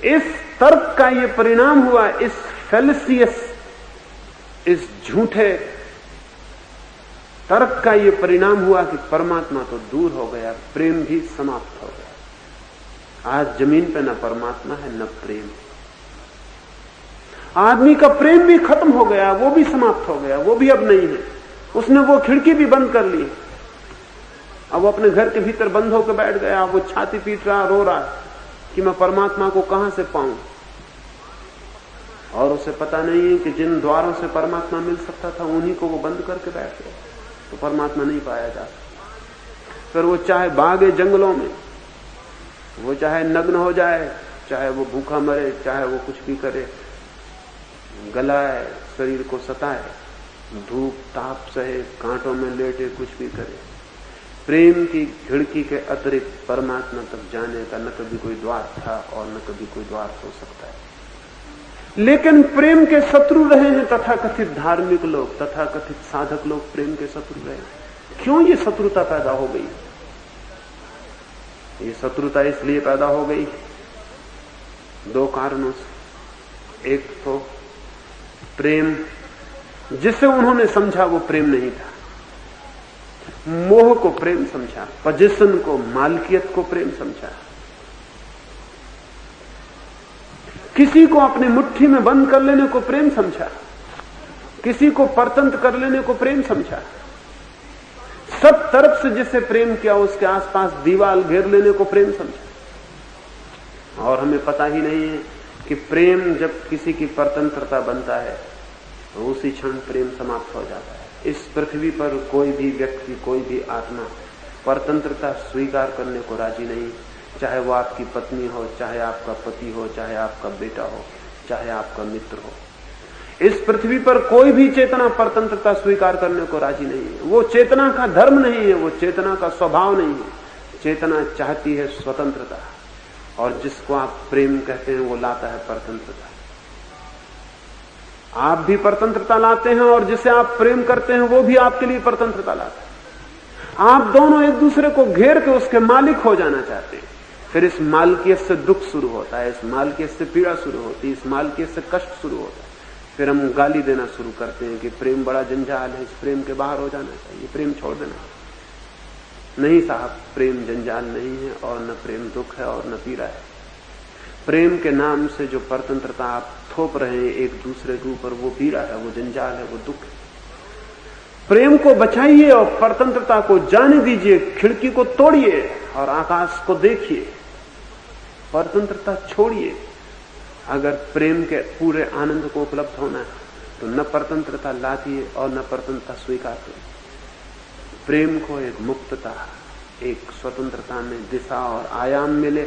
A: इस तर्क का यह परिणाम हुआ, इस फेलिसियस, इस झूठे तर्क का यह परिणाम हुआ कि परमात्मा तो दूर हो गया, प्रेम भी समाप्त हो गया। आज जमीन पे न परमात्मा है न प्रेम। आदमी का प्रेम भी खत्म हो गया, वो भी समाप्त हो गया, वो भी अब नहीं है। उसने वो खिड़की भी बंद कर ली, अब वो अपने घर के भीतर बंद होकर बैठ गया। वो छाती पीट रहा, रो रहा है कि मैं परमात्मा को कहां से पाऊं, और उसे पता नहीं है कि जिन द्वारों से परमात्मा मिल सकता था उन्हीं को वो बंद करके बैठ गया, तो परमात्मा नहीं पाया जा सकता। फिर वो चाहे भागे जंगलों में, वो चाहे नग्न हो जाए, चाहे वो भूखा मरे, चाहे वो कुछ भी करे, गलाए, शरीर को सताए, धूप ताप सहे, कांटों में लेटे, कुछ भी करे, प्रेम की खिड़की के अतिरिक्त परमात्मा तक जाने का न कभी कोई द्वार था और न कभी कोई द्वार हो सकता है। लेकिन प्रेम के शत्रु रहे हैं तथाकथित धार्मिक लोग, तथाकथित साधक लोग प्रेम के शत्रु रहे हैं। क्यों ये शत्रुता पैदा हो गई? ये शत्रुता इसलिए पैदा हो गई दो कारणों से। एक तो प्रेम जिसे उन्होंने समझा वो प्रेम नहीं था, मोह को प्रेम समझा, पोजीशन को, मालकियत को प्रेम समझा, किसी को अपनी मुट्ठी में बंद कर लेने को प्रेम समझा, किसी को परतंत्र कर लेने को प्रेम समझा, सब तरफ से जिसे प्रेम किया उसके आसपास दीवार घेर लेने को प्रेम समझा। और हमें पता ही नहीं है कि प्रेम जब किसी की परतंत्रता बनता है तो उसी क्षण प्रेम समाप्त हो जाता है। इस पृथ्वी पर कोई भी व्यक्ति, कोई भी आत्मा परतंत्रता स्वीकार करने को राजी नहीं, चाहे वो आपकी पत्नी हो, चाहे आपका पति हो, चाहे आपका बेटा हो, चाहे आपका मित्र हो। इस पृथ्वी पर कोई भी चेतना परतंत्रता स्वीकार करने को राजी नहीं है। वो चेतना का धर्म नहीं है, वो चेतना का स्वभाव नहीं है। चेतना चाहती है स्वतंत्रता, और जिसको आप प्रेम कहते हैं वो लाता है परतंत्रता। आप भी परतंत्रता लाते हैं और जिसे आप प्रेम करते हैं वो भी आपके लिए परतंत्रता लाता है। आप दोनों एक दूसरे को घेर के उसके मालिक हो जाना चाहते हैं। फिर इस मालकियत से दुख शुरू होता है, इस मालकियत से पीड़ा शुरू होती है, इस मालकियत से कष्ट शुरू होता है। फिर हम गाली देना शुरू करते हैं कि प्रेम बड़ा जंजाल है, इस प्रेम के बाहर हो जाना चाहिए, प्रेम छोड़ देना। नहीं साहब, प्रेम जंजाल नहीं है, और न प्रेम दुख है और न पीड़ा है। प्रेम के नाम से जो परतंत्रता आप थोप रहे हैं एक दूसरे के ऊपर, वो पीड़ा है, वो जंजाल है, वो दुख है। प्रेम को बचाइए और परतंत्रता को जाने दीजिए, खिड़की को तोड़िए और आकाश को देखिए, परतंत्रता छोड़िए। अगर प्रेम के पूरे आनंद को उपलब्ध होना है तो न परतंत्रता लादिए और न परतंत्रता स्वीकार करिए। प्रेम को एक मुक्तता, एक स्वतंत्रता में दिशा और आयाम मिले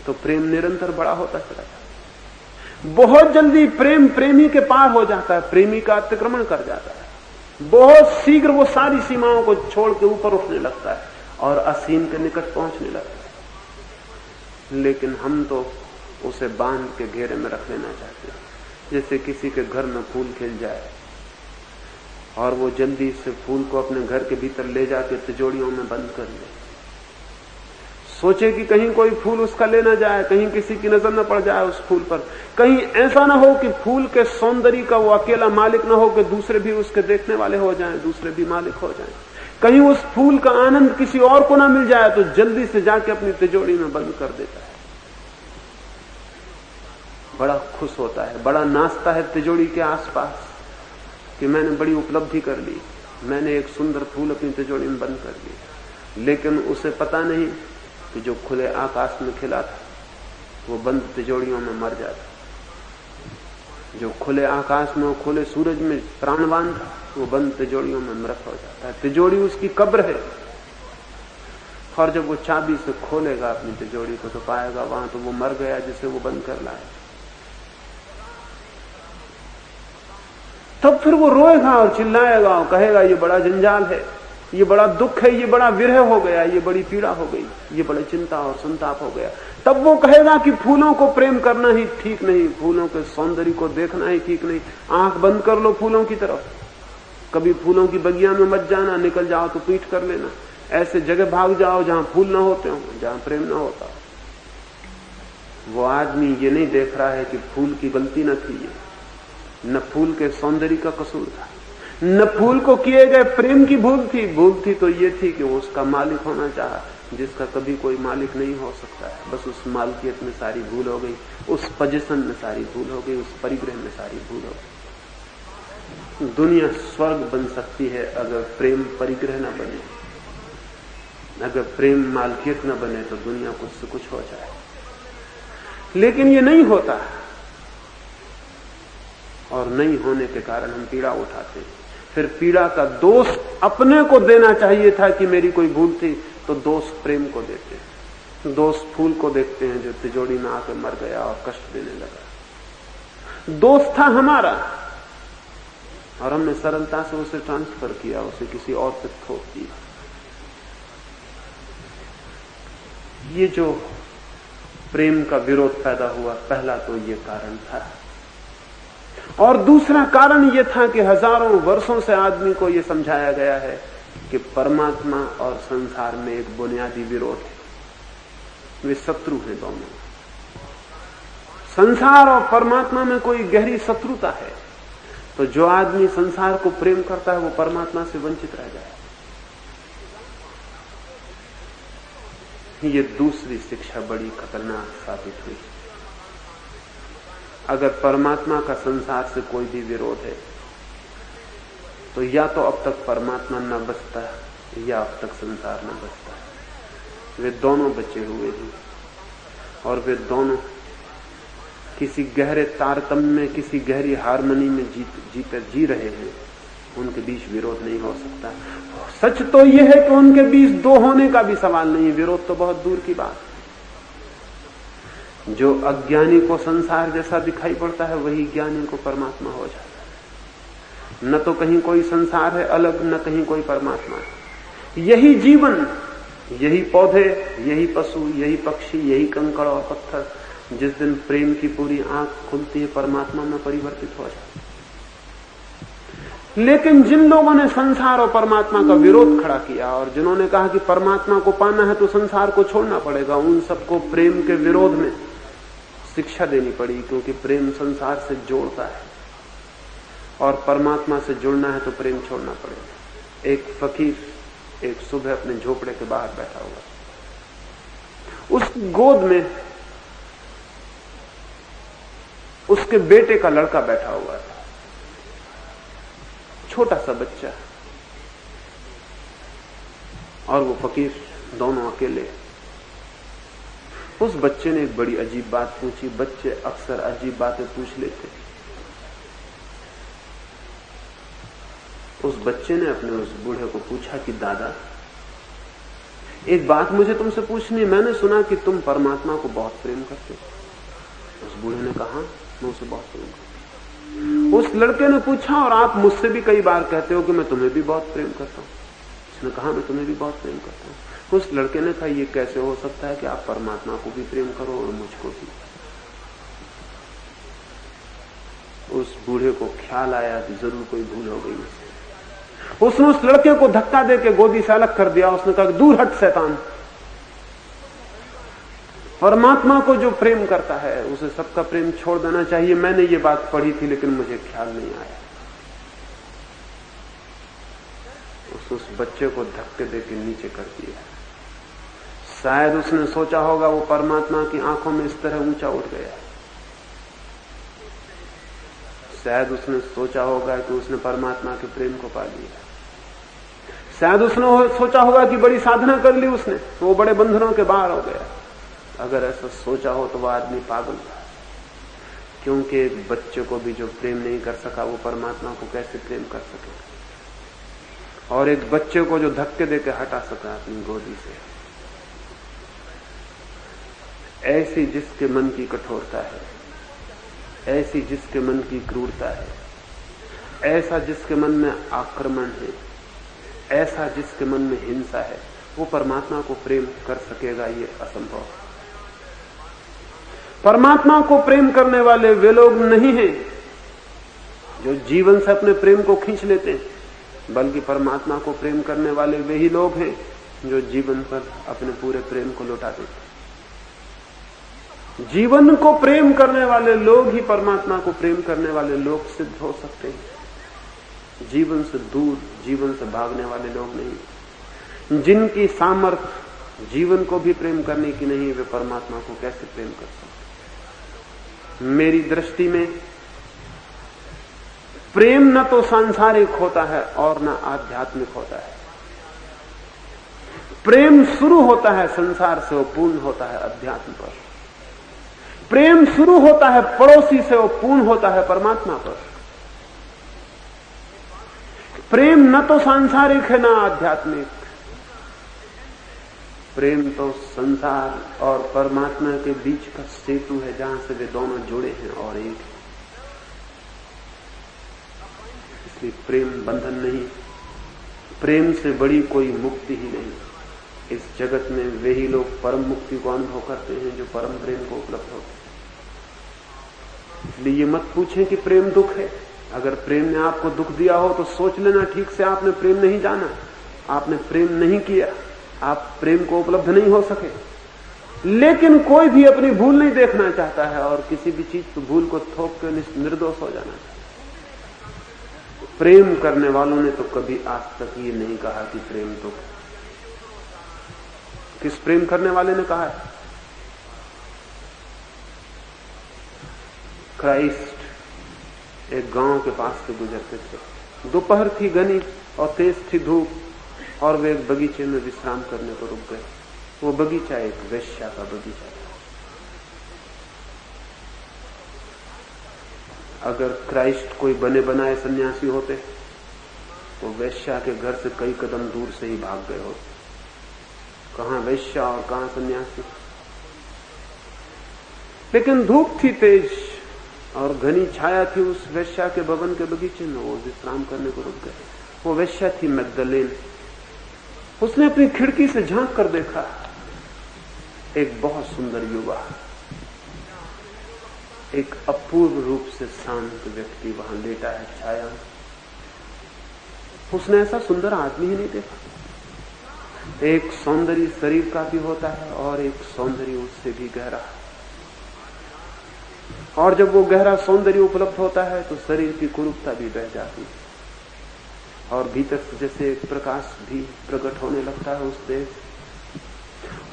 A: तो प्रेम निरंतर बड़ा होता चला जाता है। बहुत जल्दी प्रेम प्रेमी के पार हो जाता है, प्रेमी का अतिक्रमण कर जाता है। बहुत शीघ्र वो सारी सीमाओं को छोड़ के ऊपर उठने लगता है और असीम के निकट पहुंचने लगता है। लेकिन हम तो उसे बांध के घेरे में रख लेना चाहते हैं। जैसे किसी के घर में फूल खिल जाए और वो जल्दी से फूल को अपने घर के भीतर ले जाके तिजोरियों में बंद कर ले, सोचे कि कहीं कोई फूल उसका ले ना जाए, कहीं किसी की नजर न पड़ जाए उस फूल पर, कहीं ऐसा ना हो कि फूल के सौंदर्य का वो अकेला मालिक ना हो कि दूसरे भी उसके देखने वाले हो जाएं, दूसरे भी मालिक हो जाएं। कहीं उस फूल का आनंद किसी और को ना मिल जाए तो जल्दी से जाके अपनी तिजोरी में बंद कर देता है। बड़ा खुश होता है, बड़ा नाचता है तिजोरी के आसपास कि मैंने बड़ी उपलब्धि कर ली, मैंने एक सुंदर फूल अपनी तिजोरी में बंद कर दिया। लेकिन उसे पता नहीं कि जो खुले आकाश में खिला था वो बंद तिजोरियों में मर जाता, जो खुले आकाश में, खुले सूरज में प्राणवान था वो बंद तिजोरियों में मृत हो जाता है। तिजोरी उसकी कब्र है, और जब वो चाबी से खोलेगा अपनी तिजोरी को तो पाएगा वहां तो वो मर गया जिसे वो बंद कर लाया। तब फिर वो रोएगा और चिल्लाएगा और कहेगा ये बड़ा जंजाल है, ये बड़ा दुख है, ये बड़ा विरह हो गया, ये बड़ी पीड़ा हो गई, ये बड़ी चिंता और संताप हो गया। तब वो कहेगा कि फूलों को प्रेम करना ही ठीक नहीं, फूलों के सौंदर्य को देखना ही ठीक नहीं। आंख बंद कर लो फूलों की तरफ, कभी फूलों की बगिया में मत जाना, निकल जाओ तो पीठ कर लेना, ऐसे जगह भाग जाओ जहां फूल ना होते हो, जहां प्रेम ना होता। वो आदमी ये नहीं देख रहा है कि फूल की गलती न थी, न फूल के सौंदर्य का कसूर था, न फूल को किए गए प्रेम की भूल थी। भूल थी तो ये थी कि वो उसका मालिक होना चाहा, जिसका कभी कोई मालिक नहीं हो सकता है। बस उस मालकियत में सारी भूल हो गई, उस पोजीशन में सारी भूल हो गई, उस परिग्रह में सारी भूल हो गई। दुनिया स्वर्ग बन सकती है अगर प्रेम परिग्रह न बने, अगर प्रेम मालकियत न बने तो दुनिया कुछ से कुछ हो जाए। लेकिन ये नहीं होता, और नहीं होने के कारण हम पीड़ा उठाते हैं। फिर पीड़ा का दोष अपने को देना चाहिए था कि मेरी कोई भूल थी, तो दोष प्रेम को देते हैं। दोष फूल को देखते हैं जो तिजोरी में आकर मर गया और कष्ट देने लगा। दोष था हमारा और हमने सरलता से उसे ट्रांसफर किया, उसे किसी और पे थोप दिया। ये जो प्रेम का विरोध पैदा हुआ, पहला तो ये कारण था। और दूसरा कारण यह था कि हजारों वर्षों से आदमी को यह समझाया गया है कि परमात्मा और संसार में एक बुनियादी विरोध है, वे शत्रु हैं दोनों। संसार और परमात्मा में कोई गहरी शत्रुता है, तो जो आदमी संसार को प्रेम करता है वो परमात्मा से वंचित रह जाए। ये दूसरी शिक्षा बड़ी खतरनाक साबित हुई। अगर परमात्मा का संसार से कोई भी विरोध है, तो या तो अब तक परमात्मा न बचता या अब तक संसार न बचता। वे दोनों बचे हुए हैं और वे दोनों किसी गहरे तारतम्य में, किसी गहरी हार्मनी में जी रहे हैं। उनके बीच विरोध नहीं हो सकता। सच तो यह है कि उनके बीच दो होने का भी सवाल नहीं है, विरोध तो बहुत दूर की बात है। जो अज्ञानी को संसार जैसा दिखाई पड़ता है, वही ज्ञानी को परमात्मा हो जाता है। न तो कहीं कोई संसार है अलग, न कहीं कोई परमात्मा है। यही जीवन, यही पौधे, यही पशु, यही पक्षी, यही कंकड़ और पत्थर जिस दिन प्रेम की पूरी आंख खुलती है, परमात्मा में परिवर्तित हो जाता है। लेकिन जिन लोगों ने संसार और परमात्मा का विरोध खड़ा किया और जिन्होंने कहा कि परमात्मा को पाना है तो संसार को छोड़ना पड़ेगा, उन सबको प्रेम के विरोध में शिक्षा देनी पड़ी, क्योंकि प्रेम संसार से जोड़ता है और परमात्मा से जुड़ना है तो प्रेम छोड़ना पड़ेगा। एक फकीर एक सुबह अपने झोपड़े के बाहर बैठा हुआ, उस गोद में उसके बेटे का लड़का बैठा हुआ था, छोटा सा बच्चा, और वो फकीर दोनों अकेले। उस बच्चे ने एक बड़ी अजीब बात पूछी। बच्चे अक्सर अजीब बातें पूछ लेते। उस बच्चे ने अपने उस बूढ़े को पूछा कि दादा, एक बात मुझे तुमसे पूछनी है, मैंने सुना कि तुम परमात्मा को बहुत प्रेम करते हो। उस बूढ़े ने कहा, मैं उसे बहुत प्रेम करता हूं। उस लड़के ने पूछा, और आप मुझसे भी कई बार कहते हो कि मैं तुम्हें भी बहुत प्रेम करता हूं। उसने कहा, मैं तुम्हें भी बहुत प्रेम करता हूं। उस लड़के ने कहा, यह कैसे हो सकता है कि आप परमात्मा को भी प्रेम करो और मुझको भी। उस बूढ़े को ख्याल आया कि जरूर कोई भूल हो गई। उसने उस लड़के को धक्का देके गोदी से अलग कर दिया। उसने कहा, दूर हट शैतान। परमात्मा को जो प्रेम करता है उसे सबका प्रेम छोड़ देना चाहिए। मैंने ये बात पढ़ी थी लेकिन मुझे ख्याल नहीं आया। उस बच्चे को धक्के देके नीचे कर दिया। शायद उसने सोचा होगा वो परमात्मा की आंखों में इस तरह ऊंचा उठ गया। शायद उसने सोचा होगा कि उसने परमात्मा के प्रेम को पा लिया। शायद उसने सोचा होगा कि बड़ी साधना कर ली उसने, तो वो बड़े बंधनों के बाहर हो गया। अगर ऐसा सोचा हो तो वह आदमी पागल था, क्योंकि एक बच्चे को भी जो प्रेम नहीं कर सका वो परमात्मा को कैसे प्रेम कर सकेगा। और एक बच्चे को जो धक्के देके हटा सका अपनी गोदी से, ऐसी जिसके मन की कठोरता है, ऐसी जिसके मन की क्रूरता है, ऐसा जिसके मन में आक्रमण है, ऐसा जिसके मन में हिंसा है, वो परमात्मा को प्रेम कर सकेगा, ये असंभव है। परमात्मा को प्रेम करने वाले वे लोग नहीं हैं जो जीवन से अपने प्रेम को खींच लेते हैं, बल्कि परमात्मा को प्रेम करने वाले वे ही लोग हैं जो जीवन पर अपने पूरे प्रेम को लौटा देते हैं। जीवन को प्रेम करने वाले लोग ही परमात्मा को प्रेम करने वाले लोग सिद्ध हो सकते हैं। जीवन से दूर, जीवन से भागने वाले लोग नहीं। जिनकी सामर्थ्य जीवन को भी प्रेम करने की नहीं, वे परमात्मा को कैसे प्रेम कर सकते। मेरी दृष्टि में प्रेम न तो सांसारिक होता है और न आध्यात्मिक होता है। प्रेम शुरू होता है संसार से, वो पूर्ण होता है अध्यात्म पर। प्रेम शुरू होता है पड़ोसी से और पूर्ण होता है परमात्मा पर। प्रेम न तो सांसारिक है ना आध्यात्मिक, प्रेम तो संसार और परमात्मा के बीच का सेतु है, जहां से वे दोनों जुड़े हैं और एक है। इसलिए प्रेम बंधन नहीं, प्रेम से बड़ी कोई मुक्ति ही नहीं। इस जगत में वे ही लोग परम मुक्ति को अनुभव करते हैं जो परम प्रेम को उपलब्ध होते हैं। इसलिए ये मत पूछें कि प्रेम दुख है। अगर प्रेम ने आपको दुख दिया हो तो सोच लेना ठीक से आपने प्रेम नहीं जाना, आपने प्रेम नहीं किया, आप प्रेम को उपलब्ध नहीं हो सके। लेकिन कोई भी अपनी भूल नहीं देखना चाहता है और किसी भी चीज की भूल को थोप कर निर्दोष हो जाना चाहता है। प्रेम करने वालों ने तो कभी आज तक ये नहीं कहा कि प्रेम दुख है। किस प्रेम करने वाले ने कहा है? क्राइस्ट एक गांव के पास से गुजरते थे। दोपहर थी, घनी और तेज थी धूप, और वे एक बगीचे में विश्राम करने को रुक गए। वो बगीचा एक वेश्या का बगीचा था। अगर क्राइस्ट कोई बने बनाए सन्यासी होते तो वेश्या के घर से कई कदम दूर से ही भाग गए होते। कहां वेश्या और कहां सन्यासी। लेकिन धूप थी तेज और घनी छाया थी उस वेश्या के भवन के बगीचे में। वो विश्राम करने को रुक गए। वो वेश्या थी मैगदलेन। उसने अपनी खिड़की से झांक कर देखा, एक बहुत सुंदर युवा, एक अपूर्व रूप से शांत व्यक्ति वहां लेटा है छाया। उसने ऐसा सुंदर आदमी ही नहीं देखा। एक सौंदर्य शरीर का भी होता है और एक सौंदर्य उससे भी गहरा। और जब वो गहरा सौंदर्य उपलब्ध होता है तो शरीर की कुरूपता भी बह जाती है और भीतर से जैसे एक प्रकाश भी प्रकट होने लगता है उस देश।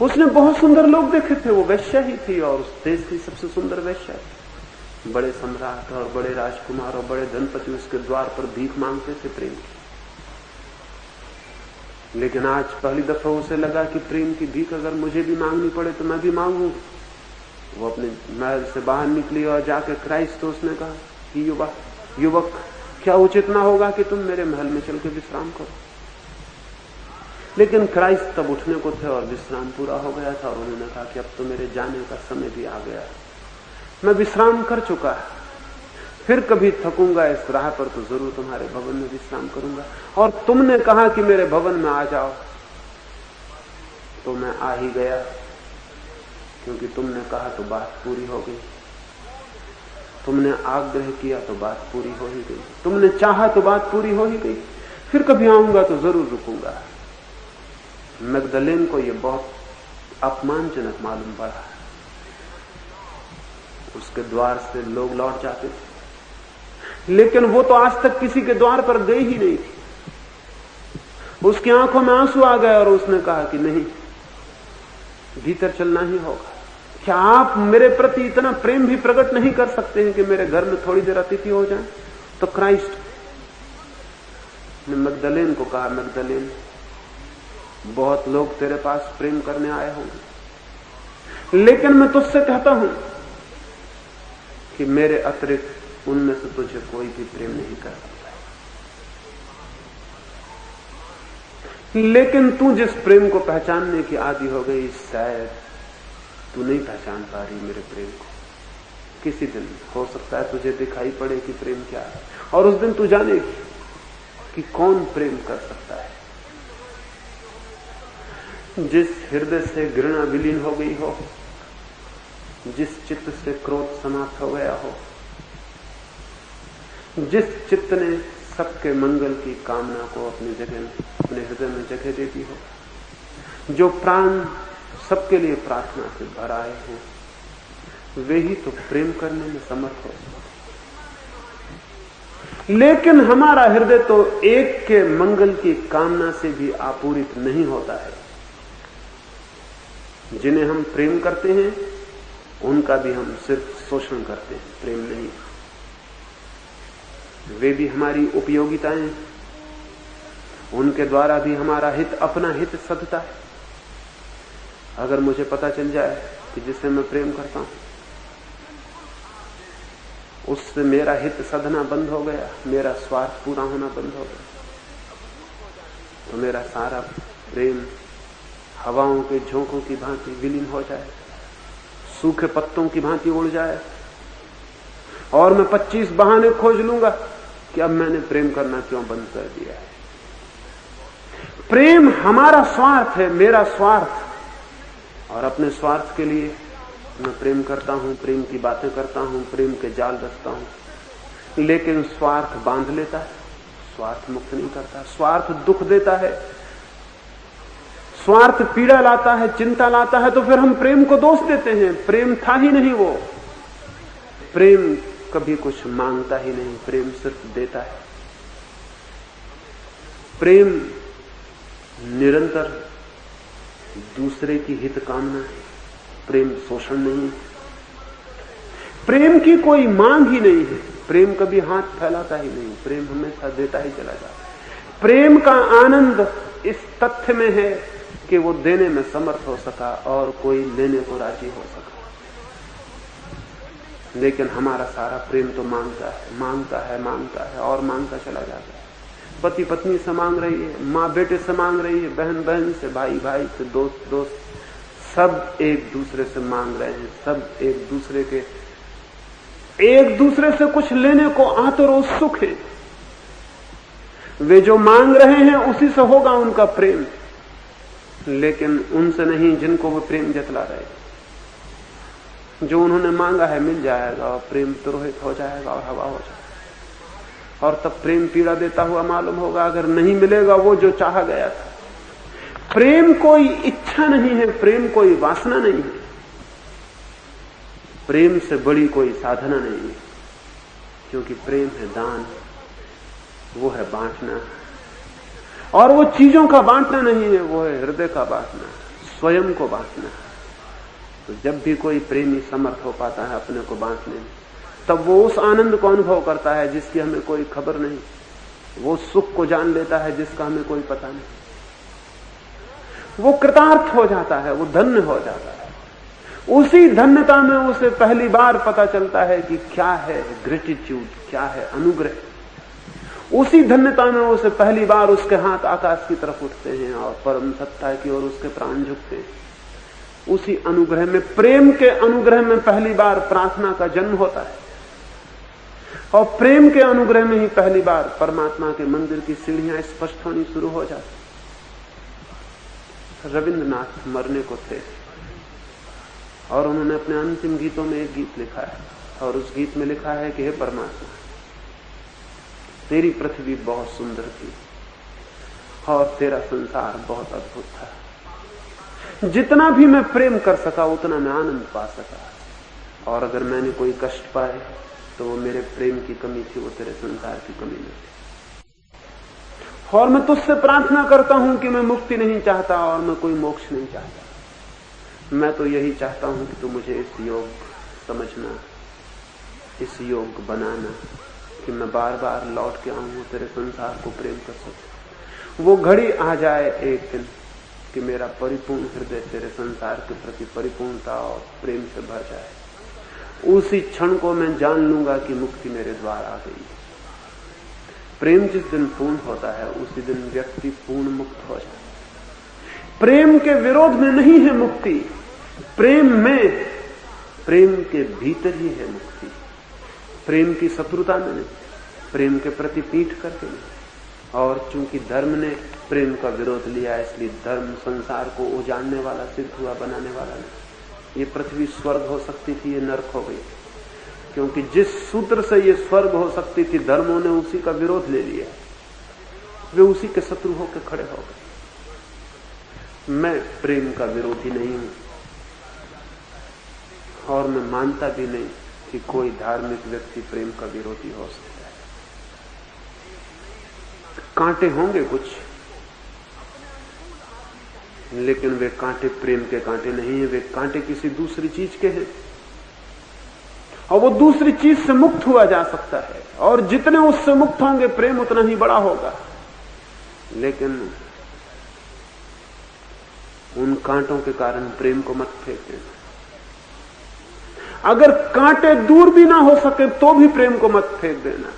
A: उसने बहुत सुंदर लोग देखे थे, वो वेश्या ही थी और उस देश की सबसे सुंदर वेश्या थी। बड़े सम्राट और बड़े राजकुमार और बड़े धनपति उसके द्वार पर भीख मांगते थे प्रेम की। लेकिन आज पहली दफा उसे लगा कि प्रेम की भीख अगर मुझे भी मांगनी पड़े तो मैं भी मांगूंगी। वो अपने महल से बाहर निकली और जाके क्राइस्ट तो उसने कहा कि युवक, क्या उचित ना होगा कि तुम मेरे महल में चल के विश्राम करो। लेकिन क्राइस्ट तब उठने को थे और विश्राम पूरा हो गया था और उन्होंने कहा कि अब तो मेरे जाने का समय भी आ गया है। मैं विश्राम कर चुका है, फिर कभी थकूंगा इस राह पर तो जरूर तुम्हारे भवन में विश्राम करूंगा। और तुमने कहा कि मेरे भवन में आ जाओ तो मैं आ ही गया, क्योंकि तुमने कहा तो बात पूरी हो गई। तुमने आग्रह किया तो बात पूरी हो ही गई। तुमने चाहा तो बात पूरी हो ही गई। फिर कभी आऊंगा तो जरूर रुकूंगा। मैगदलेन को यह बहुत अपमानजनक मालूम पड़ा। उसके द्वार से लोग लौट जाते थे, लेकिन वो तो आज तक किसी के द्वार पर गई ही नहीं थी। उसकी आंखों में आंसू आ गए और उसने कहा कि नहीं, भीतर चलना ही होगा। क्या आप मेरे प्रति इतना प्रेम भी प्रकट नहीं कर सकते हैं कि मेरे घर में थोड़ी देर अतिथि हो जाए? तो क्राइस्ट ने मैगदलेन को कहा, मैगदलेन, बहुत लोग तेरे पास प्रेम करने आए होंगे, लेकिन मैं तुझसे कहता हूं कि मेरे अतिरिक्त उनमें से तुझे कोई भी प्रेम नहीं कर सकता। लेकिन तू जिस प्रेम को पहचानने की आदी हो गई, शायद तू नहीं पहचान पा रही मेरे प्रेम को। किसी दिन हो सकता है तुझे दिखाई पड़े कि प्रेम क्या है, और उस दिन तू जानेगी कि कौन प्रेम कर सकता है। जिस हृदय से घृणा विलीन हो गई हो, जिस चित्त से क्रोध समाप्त हो गया हो, जिस चित्त ने सबके मंगल की कामना को अपनी जगह में, अपने हृदय में जगह दे दी हो, जो प्राण सबके लिए प्रार्थना से भर आए हो, वे ही तो प्रेम करने में समर्थ हो। लेकिन हमारा हृदय तो एक के मंगल की कामना से भी आपूरित नहीं होता है। जिन्हें हम प्रेम करते हैं उनका भी हम सिर्फ शोषण करते हैं, प्रेम नहीं। वे भी हमारी उपयोगिताएं, उनके द्वारा भी हमारा हित, अपना हित सधता है। अगर मुझे पता चल जाए कि जिससे मैं प्रेम करता हूं उससे मेरा हित साधना बंद हो गया, मेरा स्वार्थ पूरा होना बंद हो गया, तो मेरा सारा प्रेम हवाओं के झोंकों की भांति विलीन हो जाए, सूखे पत्तों की भांति उड़ जाए, और मैं 25 बहाने खोज लूंगा कि अब मैंने प्रेम करना क्यों बंद कर दिया है। प्रेम हमारा स्वार्थ है, मेरा स्वार्थ, और अपने स्वार्थ के लिए मैं प्रेम करता हूं, प्रेम की बातें करता हूं, प्रेम के जाल रचता हूं, लेकिन स्वार्थ बांध लेता है, स्वार्थ मुक्त नहीं करता। स्वार्थ दुख देता है, स्वार्थ पीड़ा लाता है, चिंता लाता है, तो फिर हम प्रेम को दोष देते हैं। प्रेम था ही नहीं वो। प्रेम कभी कुछ मांगता ही नहीं, प्रेम सिर्फ देता है। प्रेम निरंतर दूसरे की हित कामना है, प्रेम शोषण नहीं है। प्रेम की कोई मांग ही नहीं है, प्रेम कभी हाथ फैलाता ही नहीं, प्रेम हमेशा देता ही चला जाता है। प्रेम का आनंद इस तथ्य में है कि वो देने में समर्थ हो सका और कोई लेने को राजी हो सका। लेकिन हमारा सारा प्रेम तो मांगता है, मांगता है, मांगता है और मांगता चला जाता है। पति पत्नी से मांग रही है, माँ बेटे से मांग रही है, बहन बहन से, भाई भाई से, दोस्त दोस्त, सब एक दूसरे से मांग रहे हैं। सब एक दूसरे से कुछ लेने को आतुर और उत्सुक है। वे जो मांग रहे हैं उसी से होगा उनका प्रेम, लेकिन उनसे नहीं जिनको वो प्रेम जतला रहे हैं। जो उन्होंने मांगा है मिल जाएगा और प्रेम तुरोहित हो जाएगा और हवा हो जाएगा, और तब प्रेम पीड़ा देता हुआ मालूम होगा अगर नहीं मिलेगा वो जो चाहा गया था। प्रेम कोई इच्छा नहीं है, प्रेम कोई वासना नहीं है, प्रेम से बड़ी कोई साधना नहीं है, क्योंकि प्रेम है दान, वो है बांटना, और वो चीजों का बांटना नहीं है, वो है हृदय का बांटना, स्वयं को बांटना। तो जब भी कोई प्रेमी समर्थ हो पाता है अपने को बांटने में, तब वो उस आनंद को अनुभव करता है जिसकी हमें कोई खबर नहीं, वो सुख को जान लेता है जिसका हमें कोई पता नहीं, वो कृतार्थ हो जाता है, वो धन्य हो जाता है। उसी धन्यता में उसे पहली बार पता चलता है कि क्या है ग्रेटिट्यूड, क्या है अनुग्रह। उसी धन्यता में उसे पहली बार उसके हाथ आकाश की तरफ उठते हैं और परम सत्ता की ओर उसके प्राण झुकते हैं। उसी अनुग्रह में, प्रेम के अनुग्रह में पहली बार प्रार्थना का जन्म होता है, और प्रेम के अनुग्रह में ही पहली बार परमात्मा के मंदिर की सीढ़ियां स्पष्ट होनी शुरू हो जाती। रविंद्रनाथ मरने को थे और उन्होंने अपने अंतिम गीतों में एक गीत लिखा है, और उस गीत में लिखा है कि हे परमात्मा, तेरी पृथ्वी बहुत सुंदर थी और तेरा संसार बहुत अद्भुत था। जितना भी मैं प्रेम कर सका उतना मैं आनंद पा सका, और अगर मैंने कोई कष्ट पाए तो वो मेरे प्रेम की कमी थी, वो तेरे संसार की कमी नहीं थी। और मैं तुझसे प्रार्थना करता हूं कि मैं मुक्ति नहीं चाहता और मैं कोई मोक्ष नहीं चाहता। मैं तो यही चाहता हूं कि तू मुझे इस योग समझना, इस योग बनाना कि मैं बार बार लौट के आऊं तेरे संसार को प्रेम कर सकूं। वो घड़ी आ जाए एक दिन कि मेरा परिपूर्ण हृदय तेरे संसार के प्रति परिपूर्णता और प्रेम से भर जाए। उसी क्षण को मैं जान लूंगा कि मुक्ति मेरे द्वार आ गई। प्रेम जिस दिन पूर्ण होता है उसी दिन व्यक्ति पूर्ण मुक्त हो जाता है। प्रेम के विरोध में नहीं है मुक्ति, प्रेम में, प्रेम के भीतर ही है मुक्ति। प्रेम की शत्रुता में नहीं, प्रेम के प्रति पीठ करके नहीं। और चूंकि धर्म ने प्रेम का विरोध लिया इसलिए धर्म संसार को उजाड़ने वाला सिद्ध हुआ, बनाने वाला नहीं। ये पृथ्वी स्वर्ग हो सकती थी, ये नरक हो गई, क्योंकि जिस सूत्र से ये स्वर्ग हो सकती थी धर्मों ने उसी का विरोध ले लिया, वे उसी के शत्रु होकर खड़े हो गए। मैं प्रेम का विरोधी नहीं हूं और मैं मानता भी नहीं कि कोई धार्मिक व्यक्ति प्रेम का विरोधी हो सकता है। कांटे होंगे कुछ, लेकिन वे कांटे प्रेम के कांटे नहीं है, वे कांटे किसी दूसरी चीज के हैं, और वो दूसरी चीज से मुक्त हुआ जा सकता है, और जितने उससे मुक्त होंगे प्रेम उतना ही बड़ा होगा। लेकिन उन कांटों के कारण प्रेम को मत फेंकें। अगर कांटे दूर भी ना हो सके तो भी प्रेम को मत फेंक देना,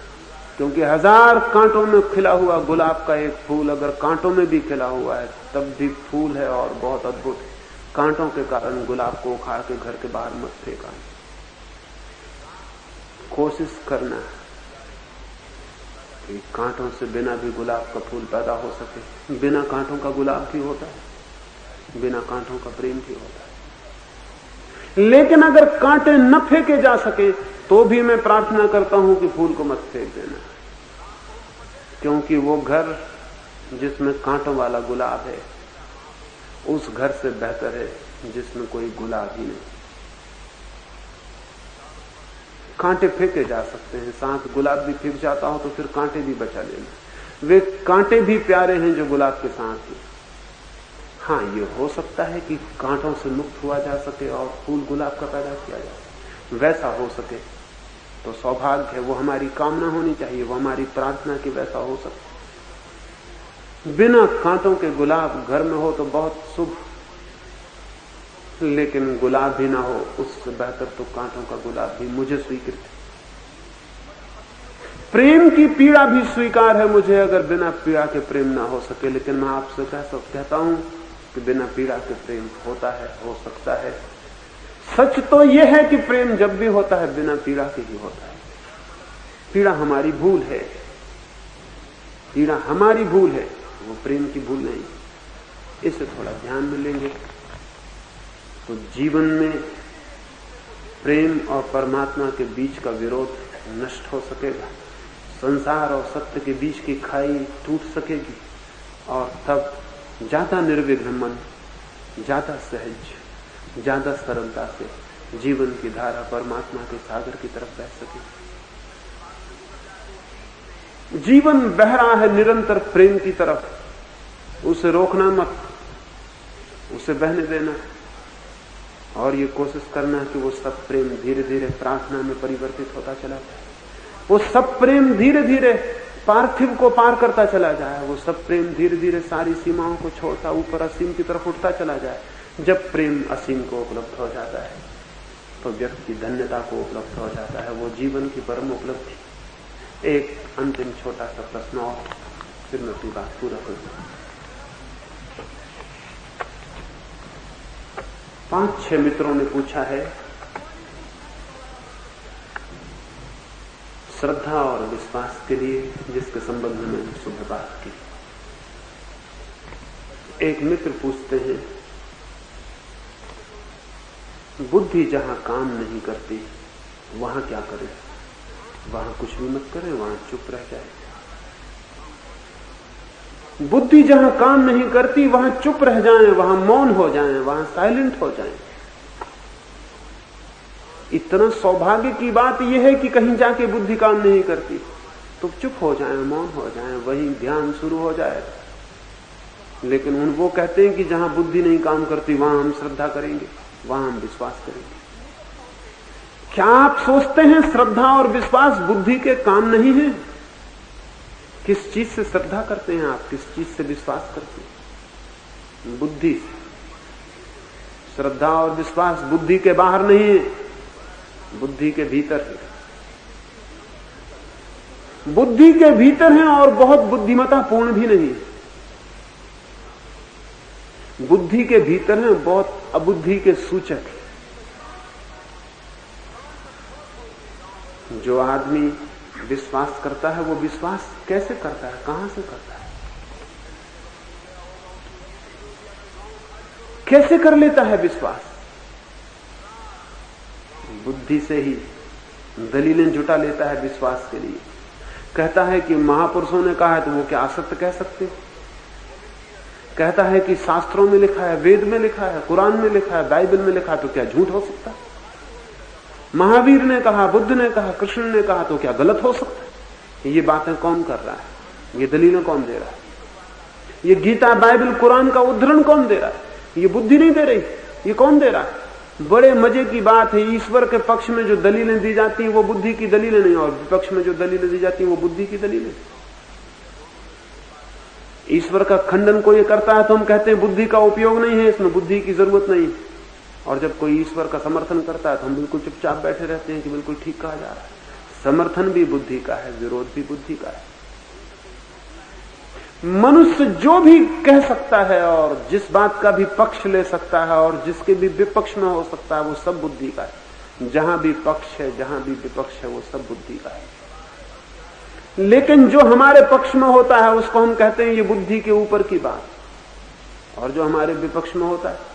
A: क्योंकि 1000 कांटों में खिला हुआ गुलाब का एक फूल अगर कांटों में भी खिला हुआ है तब भी फूल है और बहुत अद्भुत है। कांटों के कारण गुलाब को उखाड़ के घर के बाहर मत फेंका। कोशिश करना कि कांटों से बिना भी गुलाब का फूल पैदा हो सके। बिना कांटों का गुलाब भी होता है, बिना कांटों का प्रेम भी होता है। लेकिन अगर कांटे न फेंके जा सके तो भी मैं प्रार्थना करता हूं कि फूल को मत फेंक देना, क्योंकि वो घर जिसमें कांटों वाला गुलाब है उस घर से बेहतर है जिसमें कोई गुलाब ही नहीं। कांटे फेंके जा सकते हैं, साथ गुलाब भी फेंक जाता हो तो फिर कांटे भी बचा लेना। वे कांटे भी प्यारे हैं जो गुलाब के साथ हैं। हाँ, ये हो सकता है कि कांटों से मुक्त हुआ जा सके और फूल गुलाब का पैदा किया जा सके। वैसा हो सके तो सौभाग्य है, वो हमारी कामना होनी चाहिए, वो हमारी प्रार्थना कि वैसा हो सके। बिना कांटों के गुलाब घर में हो तो बहुत शुभ, लेकिन गुलाब भी ना हो उससे बेहतर तो कांटों का गुलाब भी मुझे स्वीकृत है। प्रेम की पीड़ा भी स्वीकार है मुझे अगर बिना पीड़ा के प्रेम ना हो सके, लेकिन मैं आपसे कहता हूं कि बिना पीड़ा के प्रेम होता है, हो सकता है। सच तो यह है कि प्रेम जब भी होता है बिना पीड़ा के ही होता है। पीड़ा हमारी भूल है, पीड़ा हमारी भूल है, वो प्रेम की भूल नहीं। इसे थोड़ा ध्यान में लेंगे तो जीवन में प्रेम और परमात्मा के बीच का विरोध नष्ट हो सकेगा, संसार और सत्य के बीच की खाई टूट सकेगी और तब ज्यादा निर्विघ्न मन, ज्यादा सहज, ज्यादा सरलता से जीवन की धारा परमात्मा के सागर की तरफ बह सकेगी। जीवन बह रहा है निरंतर प्रेम की तरफ, उसे रोकना मत, उसे बहने देना और ये कोशिश करना कि वो सब प्रेम धीरे धीरे प्रार्थना में परिवर्तित होता चला जाए। वो सब प्रेम धीरे धीरे पार्थिव को पार करता चला जाए। वो सब प्रेम धीरे धीरे सारी सीमाओं को छोड़ता ऊपर असीम की तरफ उठता चला जाए। जब प्रेम असीम को उपलब्ध हो जाता है तो व्यक्ति धन्यता को उपलब्ध हो जाता है, वो जीवन की परम उपलब्धि। एक अंतिम छोटा सा प्रश्न और फिर मैं अपनी बात पूरा करूंगा। 5-6 मित्रों ने पूछा है श्रद्धा और विश्वास के लिए, जिसके संबंध में मैंने सुबह बात की। एक मित्र पूछते हैं बुद्धि जहां काम नहीं करती वहां क्या करें? वहां कुछ भी मत करें, वहां चुप रह जाए। बुद्धि जहां काम नहीं करती वहां चुप रह जाएं, वहां मौन हो जाएं, वहां साइलेंट हो जाएं। इतना सौभाग्य की बात यह है कि कहीं जाके बुद्धि काम नहीं करती तो चुप हो जाएं, मौन हो जाएं, वहीं ध्यान शुरू हो जाए। लेकिन वो कहते हैं कि जहां बुद्धि नहीं काम करती वहां हम श्रद्धा करेंगे, वहां हम विश्वास करेंगे। क्या आप सोचते हैं श्रद्धा और विश्वास बुद्धि के काम नहीं है? किस चीज से श्रद्धा करते हैं आप, किस चीज से विश्वास करते हैं? बुद्धि से। श्रद्धा और विश्वास बुद्धि के बाहर नहीं है, बुद्धि के भीतर है। बुद्धि के भीतर है और बहुत बुद्धिमत्तापूर्ण भी नहीं है। बुद्धि के भीतर है, बहुत अबुद्धि के सूचक है। जो आदमी विश्वास करता है वो विश्वास कैसे करता है, कहां से करता है, कैसे कर लेता है विश्वास? बुद्धि से ही दलीलें जुटा लेता है विश्वास के लिए। कहता है कि महापुरुषों ने कहा है तो वो क्या असत्य कह सकते? कहता है कि शास्त्रों में लिखा है, वेद में लिखा है, कुरान में लिखा है, बाइबल में लिखा है, तो क्या झूठ हो सकता है? महावीर ने कहा, बुद्ध ने कहा, कृष्ण ने कहा, तो क्या गलत हो सकता है? ये बातें कौन कर रहा है? ये दलीलें कौन दे रहा है? ये गीता, बाइबल, कुरान का उद्धरण कौन दे रहा है? ये बुद्धि नहीं दे रही, ये कौन दे रहा है? बड़े मजे की बात है, ईश्वर के पक्ष में जो दलीलें दी जाती हैं वो बुद्धि की दलीलें नहीं, और विपक्ष में जो दलीलें दी जाती हैं वो बुद्धि की दलीलें। ईश्वर का खंडन कोई करता है तो हम कहते हैं बुद्धि का उपयोग नहीं है, इसमें बुद्धि की जरूरत नहीं। और जब कोई ईश्वर का समर्थन करता है तो हम बिल्कुल चुपचाप बैठे रहते हैं कि बिल्कुल ठीक कहा जा रहा है। समर्थन भी बुद्धि का है, विरोध भी बुद्धि का है। मनुष्य जो भी कह सकता है और जिस बात का भी पक्ष ले सकता है और जिसके भी विपक्ष में हो सकता है, वो सब बुद्धि का है। जहां भी पक्ष है, जहां भी विपक्ष है, वो सब बुद्धि का है। लेकिन जो हमारे पक्ष में होता है उसको हम कहते हैं ये बुद्धि के ऊपर की बात, और जो हमारे विपक्ष में होता है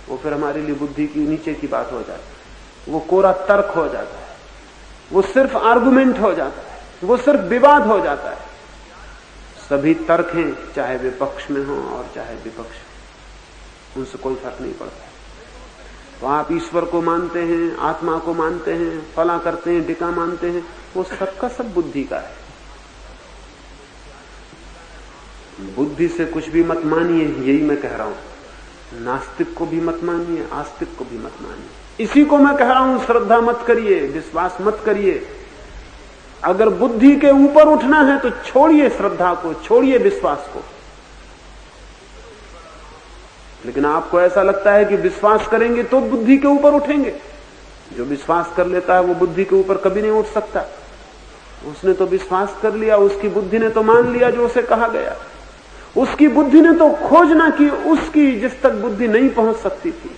A: वो फिर हमारे लिए बुद्धि की नीचे की बात हो जाती है। वो कोरा तर्क हो जाता है, वो सिर्फ आर्गुमेंट हो जाता है, वो सिर्फ विवाद हो जाता है। सभी तर्क हैं, चाहे वे पक्ष में हो और चाहे विपक्ष, उनसे कोई फर्क नहीं पड़ता। तो आप ईश्वर को मानते हैं, आत्मा को मानते हैं, फला करते हैं, डिका मानते हैं, वो सबका सब बुद्धि का है। बुद्धि से कुछ भी मत मानिए, यही मैं कह रहा हूं। नास्तिक को भी मत मानिए, आस्तिक को भी मत मानिए। इसी को मैं कह रहा हूं, श्रद्धा मत करिए, विश्वास मत करिए। अगर बुद्धि के ऊपर उठना है तो छोड़िए श्रद्धा को, छोड़िए विश्वास को। लेकिन आपको ऐसा लगता है कि विश्वास करेंगे तो बुद्धि के ऊपर उठेंगे। जो विश्वास कर लेता है वो बुद्धि के ऊपर कभी नहीं उठ सकता। उसने तो विश्वास कर लिया, उसकी बुद्धि ने तो मान लिया जो उसे कहा गया। उसकी बुद्धि ने तो खोजना की उसकी जिस तक बुद्धि नहीं पहुंच सकती थी।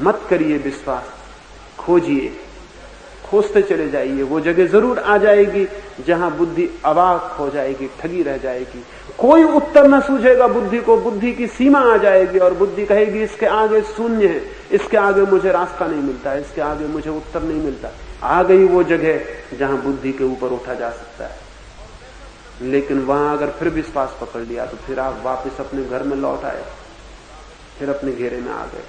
A: मत करिए विश्वास, खोजिए, खोजते चले जाइए। वो जगह जरूर आ जाएगी जहां बुद्धि अवाक हो जाएगी, ठगी रह जाएगी। कोई उत्तर न सूझेगा बुद्धि को, बुद्धि की सीमा आ जाएगी और बुद्धि कहेगी इसके आगे शून्य है, इसके आगे मुझे रास्ता नहीं मिलता, इसके आगे मुझे उत्तर नहीं मिलता। आ गई वो जगह जहां बुद्धि के ऊपर उठा जा सकता है। लेकिन वहां अगर फिर विश्वास पकड़ लिया तो फिर आप वापस अपने घर में लौट आए, फिर अपने घेरे में आ गए।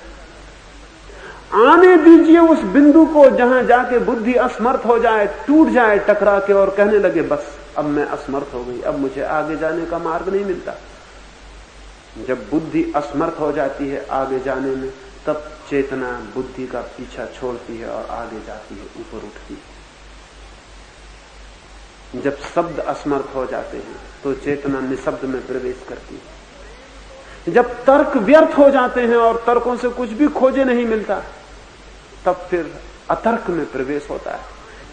A: आने दीजिए उस बिंदु को जहां जाके बुद्धि असमर्थ हो जाए, टूट जाए टकरा के और कहने लगे बस अब मैं असमर्थ हो गई, अब मुझे आगे जाने का मार्ग नहीं मिलता। जब बुद्धि असमर्थ हो जाती है आगे जाने में, तब चेतना बुद्धि का पीछा छोड़ती है और आगे जाती है, ऊपर उठती है। जब शब्द असमर्थ हो जाते हैं तो चेतना निशब्द में प्रवेश करती है। जब तर्क व्यर्थ हो जाते हैं और तर्कों से कुछ भी खोजे नहीं मिलता, तब फिर अतर्क में प्रवेश होता है।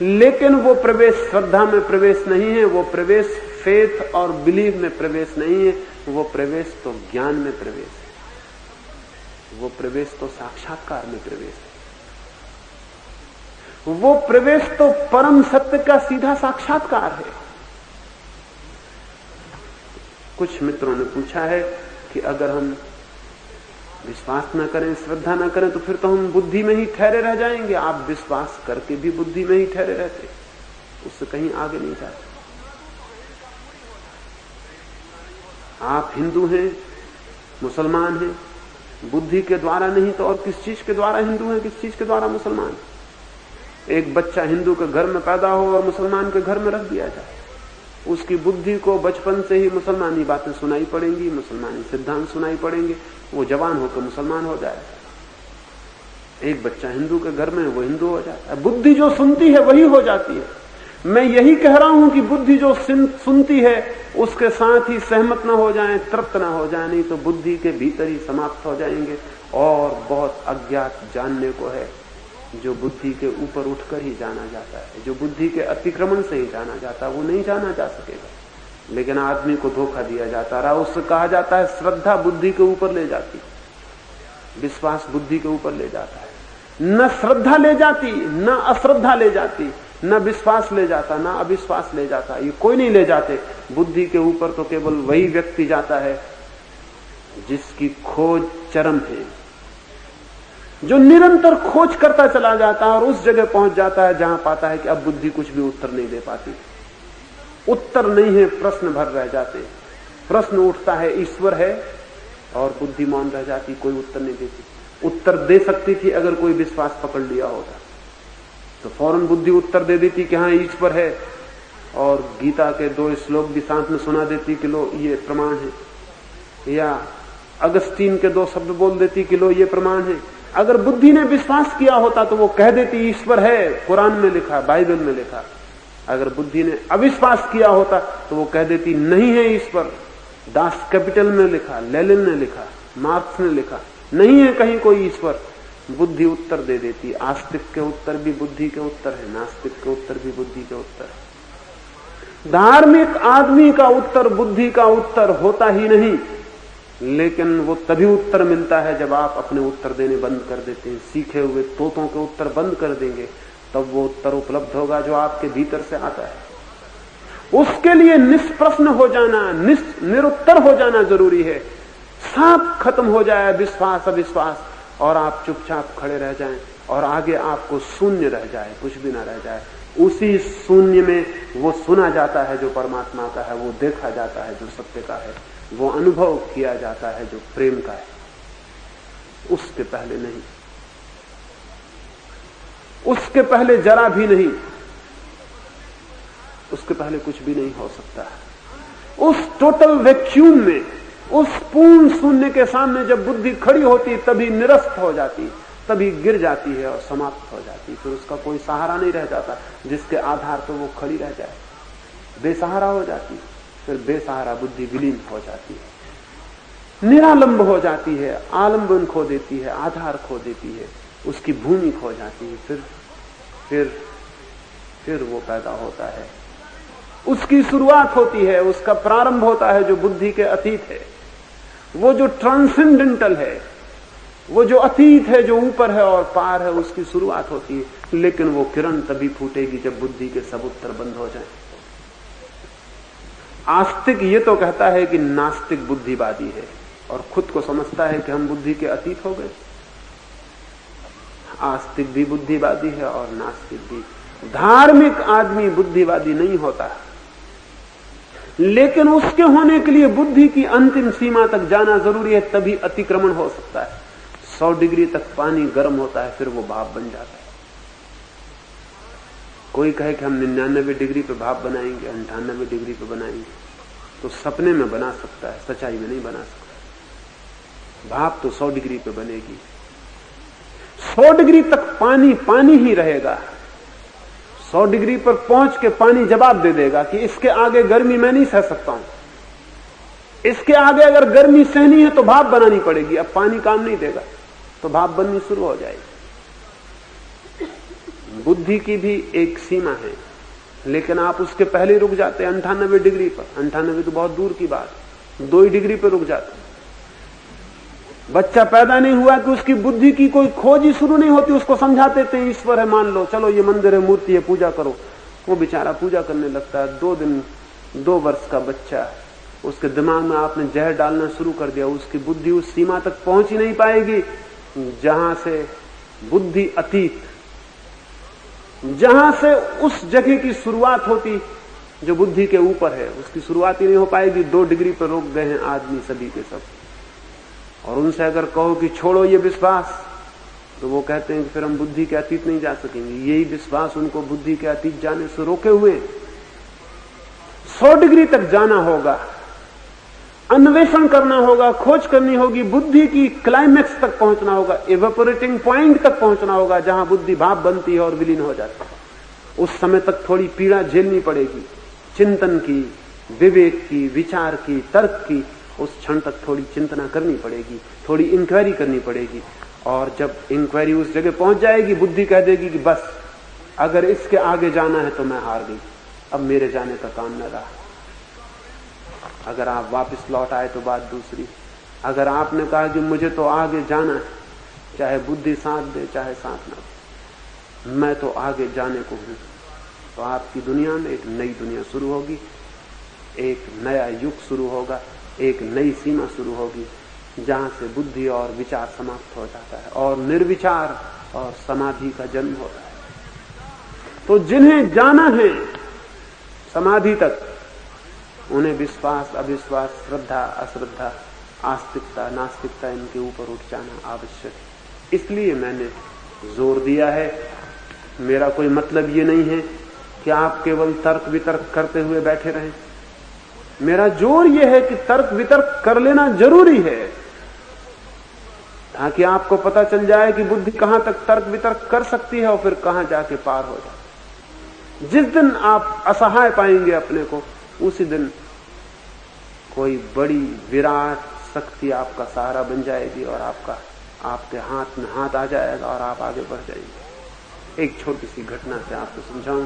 A: लेकिन वो प्रवेश श्रद्धा में प्रवेश नहीं है, वो प्रवेश फेथ और बिलीव में प्रवेश नहीं है, वो प्रवेश तो ज्ञान में प्रवेश है, वो प्रवेश तो साक्षात्कार में प्रवेश है, वो प्रवेश तो परम सत्य का सीधा साक्षात्कार है। कुछ मित्रों ने पूछा है कि अगर हम विश्वास न करें, श्रद्धा न करें, तो फिर तो हम बुद्धि में ही ठहरे रह जाएंगे। आप विश्वास करके भी बुद्धि में ही ठहरे रहते, उससे कहीं आगे नहीं जाते। आप हिंदू हैं, मुसलमान हैं, बुद्धि के द्वारा नहीं तो और किस चीज के द्वारा हिंदू हैं, किस चीज के द्वारा मुसलमान। एक बच्चा हिंदू के घर में पैदा हो और मुसलमान के घर में रख दिया जाए, उसकी बुद्धि को बचपन से ही मुसलमानी बातें सुनाई पड़ेंगी, मुसलमानी सिद्धांत सुनाई पड़ेंगे, वो जवान होकर मुसलमान हो जाएगा। एक बच्चा हिंदू के घर में, वो हिंदू हो जाता है। बुद्धि जो सुनती है वही हो जाती है। मैं यही कह रहा हूं कि बुद्धि जो सुनती है उसके साथ ही सहमत न हो जाए, तृप्त न हो जाए, नहीं तो बुद्धि के भीतर ही समाप्त हो जाएंगे। और बहुत अज्ञात जानने को है जो बुद्धि के ऊपर उठकर ही जाना जाता है, जो बुद्धि के अतिक्रमण से ही जाना जाता है, वो नहीं जाना जा सकेगा। लेकिन आदमी को धोखा दिया जाता रहा। उससे कहा जाता है श्रद्धा बुद्धि के ऊपर ले जाती, विश्वास बुद्धि के ऊपर ले जाता है। न श्रद्धा ले जाती, न अश्रद्धा ले जाती, न विश्वास ले जाता, न अविश्वास ले जाता, ये कोई नहीं ले जाते। बुद्धि के ऊपर तो केवल वही व्यक्ति जाता है जिसकी खोज चरम है, जो निरंतर खोज करता चला जाता है और उस जगह पहुंच जाता है जहां पाता है कि अब बुद्धि कुछ भी उत्तर नहीं दे पाती। उत्तर नहीं है, प्रश्न भर रह जाते। प्रश्न उठता है ईश्वर है और बुद्धि मौन रह जाती, कोई उत्तर नहीं देती। उत्तर दे सकती थी अगर कोई विश्वास पकड़ लिया होता तो फौरन बुद्धि उत्तर दे देती कि हाँ ईश्वर है, और गीता के 2 श्लोक भी साथ में सुना देती कि लो ये प्रमाण है, या अगस्तीन के 2 शब्द बोल देती कि लो ये प्रमाण है। अगर बुद्धि ने विश्वास किया होता तो वो कह देती ईश्वर है, कुरान में लिखा, बाइबल में लिखा। अगर बुद्धि ने अविश्वास किया होता तो वो कह देती नहीं है ईश्वर, दास कैपिटल में लिखा, लेनिन ने लिखा, मार्क्स ने लिखा, नहीं है कहीं कोई ईश्वर। बुद्धि उत्तर दे देती। आस्तिक के उत्तर भी बुद्धि के उत्तर है, नास्तिक के उत्तर भी बुद्धि के उत्तर है। धार्मिक आदमी का उत्तर बुद्धि का उत्तर होता ही नहीं, लेकिन वो तभी उत्तर मिलता है जब आप अपने उत्तर देने बंद कर देते हैं। सीखे हुए तोतों के उत्तर बंद कर देंगे तब वो उत्तर उपलब्ध होगा जो आपके भीतर से आता है। उसके लिए निष्प्रश्न हो जाना, निरुत्तर हो जाना जरूरी है। साफ खत्म हो जाए विश्वास अविश्वास और आप चुपचाप खड़े रह जाएं और आगे आपको शून्य रह जाए, कुछ भी ना रह जाए। उसी शून्य में वो सुना जाता है जो परमात्मा का है, वो देखा जाता है जो सत्य का है, वो अनुभव किया जाता है जो प्रेम का है। उसके पहले नहीं, उसके पहले जरा भी नहीं, उसके पहले कुछ भी नहीं हो सकता। उस टोटल वैक्यूम में, उस पूर्ण शून्य के सामने जब बुद्धि खड़ी होती तभी निरस्त हो जाती, तभी गिर जाती है और समाप्त हो जाती। फिर उसका कोई सहारा नहीं रह जाता जिसके आधार पर वो खड़ी रह जाए। बेसहारा हो जाती, फिर बेसहारा बुद्धि विलीन हो जाती है, निरालंब हो जाती है, आलंबन खो देती है, आधार खो देती है, उसकी भूमि खो जाती है। फिर वो पैदा होता है, उसकी शुरुआत होती है, उसका प्रारंभ होता है जो बुद्धि के अतीत है, वो जो ट्रांसेंडेंटल है, वो जो अतीत है, जो ऊपर है और पार है, उसकी शुरुआत होती है। लेकिन वो किरण तभी फूटेगी जब बुद्धि के सब उत्तर बंद हो जाएं। आस्तिक ये तो कहता है कि नास्तिक बुद्धिवादी है और खुद को समझता है कि हम बुद्धि के अतीत हो गए। आस्तिक भी बुद्धिवादी है और नास्तिक भी। धार्मिक आदमी बुद्धिवादी नहीं होता, लेकिन उसके होने के लिए बुद्धि की अंतिम सीमा तक जाना जरूरी है, तभी अतिक्रमण हो सकता है। 100 डिग्री तक पानी गर्म होता है, फिर वो भाप बन जाता है। कोई कहे कि हम 99 डिग्री पे भाप बनाएंगे, 98 डिग्री पे बनाएंगे, तो सपने में बना सकता है, सच्चाई में नहीं बना सकता। भाप तो 100 डिग्री पे बनेगी। 100 डिग्री तक पानी पानी ही रहेगा। 100 डिग्री पर पहुंच के पानी जवाब दे देगा कि इसके आगे गर्मी मैं नहीं सह सकता हूं, इसके आगे अगर गर्मी सहनी है तो भाप बनानी पड़ेगी। अब पानी काम नहीं देगा तो भाप बननी शुरू हो जाएगी। बुद्धि की भी एक सीमा है, लेकिन आप उसके पहले रुक जाते हैं 98 डिग्री पर। 98 तो बहुत दूर की बात, 2 ही डिग्री पर रुक जाते। बच्चा पैदा नहीं हुआ कि उसकी बुद्धि की कोई खोज ही शुरू नहीं होती। उसको समझाते थे ईश्वर है, मान लो, चलो ये मंदिर है, मूर्ति है, पूजा करो। वो बेचारा पूजा करने लगता है। 2 वर्ष का बच्चा, उसके दिमाग में आपने जहर डालना शुरू कर दिया, उसकी बुद्धि उस सीमा तक पहुंच ही नहीं पाएगी जहां से बुद्धि अतीत, जहां से उस जगह की शुरुआत होती जो बुद्धि के ऊपर है, उसकी शुरुआत ही नहीं हो पाएगी। 2 डिग्री पर रोक गए हैं आदमी सभी के सब। और उनसे अगर कहो कि छोड़ो ये विश्वास, तो वो कहते हैं कि फिर हम बुद्धि के अतीत नहीं जा सकेंगे। यही विश्वास उनको बुद्धि के अतीत जाने से रोके हुए। 100 डिग्री तक जाना होगा, अन्वेषण करना होगा, खोज करनी होगी, बुद्धि की क्लाइमैक्स तक पहुंचना होगा, इवेपोरेटिंग पॉइंट तक पहुंचना होगा जहां बुद्धि भाप बनती है और विलीन हो जाती है। उस समय तक थोड़ी पीड़ा झेलनी पड़ेगी, चिंतन की, विवेक की, विचार की, तर्क की। उस क्षण तक थोड़ी चिंतना करनी पड़ेगी, थोड़ी इंक्वायरी करनी पड़ेगी। और जब इंक्वायरी उस जगह पहुंच जाएगी, बुद्धि कह देगी कि बस अगर इसके आगे जाना है तो मैं हार गई, अब मेरे जाने का काम न रहा। अगर आप वापस लौट आए तो बात दूसरी। अगर आपने कहा कि मुझे तो आगे जाना है, चाहे बुद्धि साथ दे चाहे साथ ना दे, मैं तो आगे जाने को हूं, तो आपकी दुनिया में एक नई दुनिया शुरू होगी, एक नया युग शुरू होगा, एक नई सीमा शुरू होगी जहां से बुद्धि और विचार समाप्त हो जाता है और निर्विचार और समाधि का जन्म होता है। तो जिन्हें जाना है समाधि तक, उन्हें विश्वास अविश्वास, श्रद्धा अश्रद्धा, आस्तिकता नास्तिकता, इनके ऊपर उठ जाना आवश्यक है। इसलिए मैंने जोर दिया है। मेरा कोई मतलब ये नहीं है कि आप केवल तर्क वितर्क करते हुए बैठे रहें। मेरा जोर यह है कि तर्क वितर्क कर लेना जरूरी है, ताकि आपको पता चल जाए कि बुद्धि कहां तक तर्क वितर्क कर सकती है और फिर कहां जाके पार हो जाए। जिस दिन आप असहाय पाएंगे अपने को, उसी दिन कोई बड़ी विराट शक्ति आपका सहारा बन जाएगी और आपका आपके हाथ में हाथ आ जाएगा और आप आगे बढ़ जाएंगे। एक छोटी सी घटना से आपको समझाऊं।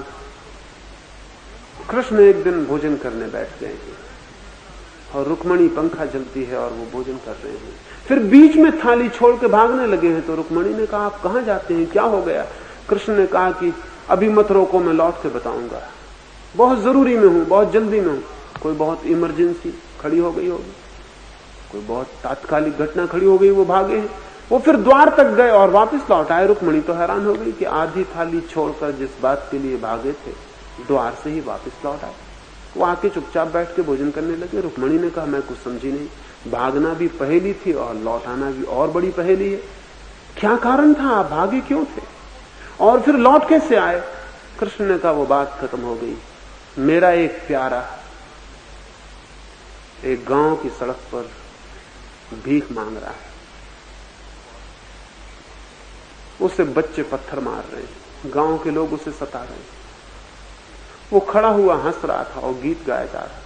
A: कृष्ण एक दिन भोजन करने बैठ गए हैं और रुक्मणी पंखा जलती है और वो भोजन कर रहे हैं। फिर बीच में थाली छोड़ के भागने लगे हैं। तो रुक्मणी ने कहा, आप कहां जाते हैं, क्या हो गया? कृष्ण ने कहा कि अभी मत रोको, मैं लौट के बताऊंगा, बहुत जरूरी में हूं, बहुत जल्दी में हूं। कोई बहुत इमरजेंसी खड़ी हो गई होगी, कोई बहुत तात्कालिक घटना खड़ी हो गई, वो भागे हैं। वो फिर द्वार तक गए और वापस लौट आए। रुक्मणी तो हैरान हो गई कि आधी थाली छोड़कर जिस बात के लिए भागे थे, द्वार से ही वापस लौट आए। वो आके चुपचाप बैठ के भोजन करने लगे। रुक्मणी ने कहा, मैं कुछ समझी नहीं, भागना भी पहेली थी और लौट आना भी और बड़ी पहेली है। क्या कारण था, आप भागे क्यों थे और फिर लौट कैसे आए? कृष्ण ने कहा, वो बात खत्म हो गई। मेरा एक प्यारा एक गांव की सड़क पर भीख मांग रहा है, उसे बच्चे पत्थर मार रहे हैं, गांव के लोग उसे सता रहे हैं। वो खड़ा हुआ हंस रहा था और गीत गाया जा रहा था।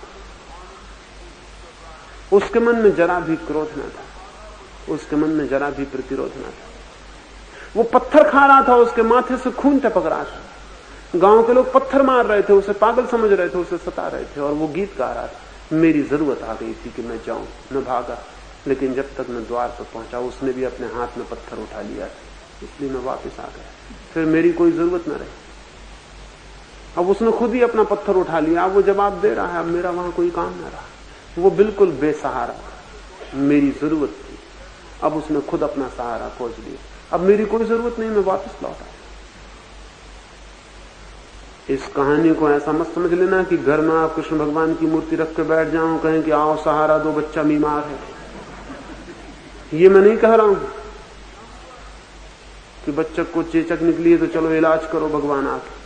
A: उसके मन में जरा भी क्रोध न था, उसके मन में जरा भी प्रतिरोध न था। वो पत्थर खा रहा था, उसके माथे से खून टपक रहा था। गांव के लोग पत्थर मार रहे थे, उसे पागल समझ रहे थे, उसे सता रहे थे और वो गीत गा रहा था। मेरी जरूरत आ गई थी कि मैं जाऊं, मैं भागा, लेकिन जब तक मैं द्वार पर पहुंचा उसने भी अपने हाथ में पत्थर उठा लिया था, इसलिए मैं वापस आ गया। फिर मेरी कोई जरूरत न रही। अब उसने खुद ही अपना पत्थर उठा लिया, अब वो जवाब दे रहा है, अब मेरा वहां कोई काम न रहा। वो बिल्कुल बेसहारा था, मेरी जरूरत थी, अब उसने खुद अपना सहारा खोज लिया। अब मेरी कोई जरूरत नहीं, मैं वापस लौटा। इस कहानी को ऐसा मत समझ लेना कि घर में आप कृष्ण भगवान की मूर्ति रख के बैठ जाओ, कहें कि आओ सहारा दो, बच्चा बीमार है। ये मैं नहीं कह रहा हूं कि बच्चे को चेचक निकली है तो चलो इलाज करो भगवान आके,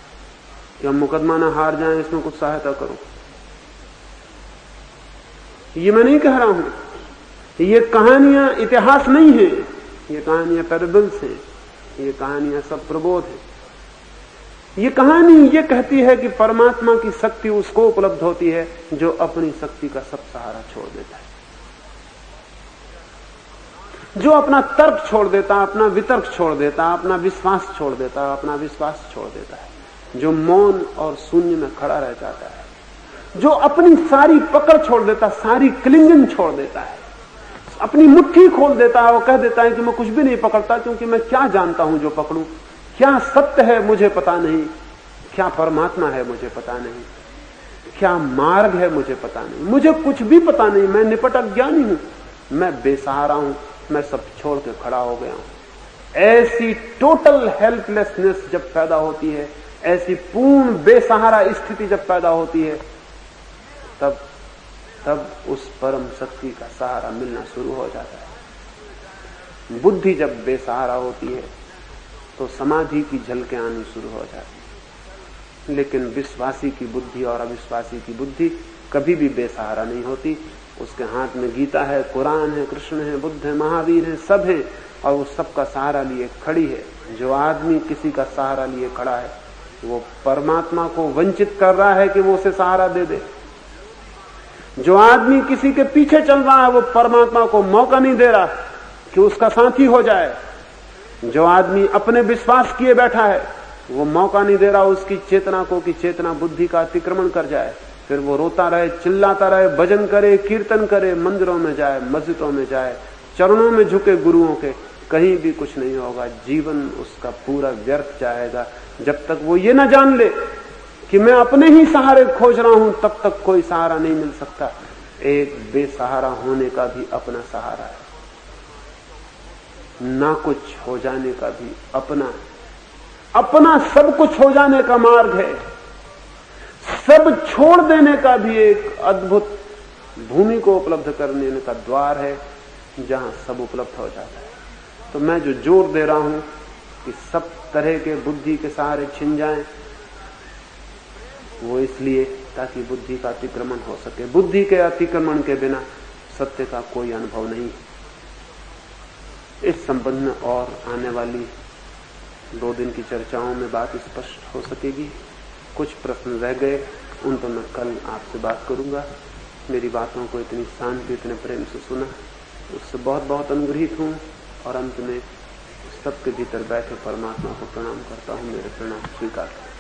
A: कि हम मुकदमा ना हार जाएं, इसमें कुछ सहायता करो। ये मैं नहीं कह रहा हूं। ये कहानियां इतिहास नहीं है, ये कहानियां पैराबल्स हैं, ये कहानियां सब प्रबोध है। ये कहानी ये कहती है कि परमात्मा की शक्ति उसको उपलब्ध होती है जो अपनी शक्ति का सब सहारा छोड़ देता है, जो अपना तर्क छोड़ देता, अपना वितर्क छोड़ देता, अपना विश्वास छोड़ देता, अपना विश्वास छोड़ देता है, जो मौन और शून्य में खड़ा रह जाता है, जो अपनी सारी पकड़ छोड़ देता, सारी क्लिंगन छोड़ देता है, अपनी मुट्ठी खोल देता है और कह देता है कि मैं कुछ भी नहीं पकड़ता, क्योंकि मैं क्या जानता हूं जो पकड़ूं, क्या सत्य है मुझे पता नहीं, क्या परमात्मा है मुझे पता नहीं, क्या मार्ग है मुझे पता नहीं, मुझे कुछ भी पता नहीं, मैं निपट अज्ञानी हूं, मैं बेसहारा हूं, मैं सब छोड़ के खड़ा हो गया हूं। ऐसी टोटल हेल्पलेसनेस जब पैदा होती है, ऐसी पूर्ण बेसहारा स्थिति जब पैदा होती है, तब उस परम शक्ति का सहारा मिलना शुरू हो जाता है। बुद्धि जब बेसहारा होती है तो समाधि की झलकें आनी शुरू हो जाती है, लेकिन विश्वासी की बुद्धि और अविश्वासी की बुद्धि कभी भी बेसहारा नहीं होती। उसके हाथ में गीता है, कुरान है, कृष्ण है, बुद्ध है, महावीर है, सब है, और वो सबका सहारा लिए खड़ी है। जो आदमी किसी का सहारा लिए खड़ा है वो परमात्मा को वंचित कर रहा है कि वो उसे सहारा दे दे। जो आदमी किसी के पीछे चल रहा है वो परमात्मा को मौका नहीं दे रहा कि उसका साथी हो जाए। जो आदमी अपने विश्वास किए बैठा है वो मौका नहीं दे रहा उसकी चेतना को कि चेतना बुद्धि का अतिक्रमण कर जाए, फिर वो रोता रहे, चिल्लाता रहे, भजन करे, कीर्तन करे, मंदिरों में जाए, मस्जिदों में जाए, चरणों में झुके गुरुओं के, कहीं भी कुछ नहीं होगा। जीवन उसका पूरा व्यर्थ जाएगा। जब तक वो ये ना जान ले कि मैं अपने ही सहारे खोज रहा हूं, तब तक कोई सहारा नहीं मिल सकता। एक बेसहारा होने का भी अपना सहारा है, ना कुछ हो जाने का भी अपना सब कुछ हो जाने का मार्ग है, सब छोड़ देने का भी एक अद्भुत भूमि को उपलब्ध करने का द्वार है जहां सब उपलब्ध हो जाता है। तो मैं जो जोर दे रहा हूं कि सब तरह के बुद्धि के सहारे छिन जाएं, वो इसलिए ताकि बुद्धि का अतिक्रमण हो सके। बुद्धि के अतिक्रमण के बिना सत्य का कोई अनुभव नहीं। इस संबंध में और आने वाली 2 दिन की चर्चाओं में बात स्पष्ट हो सकेगी। कुछ प्रश्न रह गए, उन पर मैं कल आपसे बात करूंगा। मेरी बातों को इतनी शांति, इतने प्रेम से सुना, उससे बहुत बहुत अनुग्रहित हूं। और अंत में सबके भीतर बैठे परमात्मा को प्रणाम करता हूं। मेरे प्रणाम स्वीकार करें।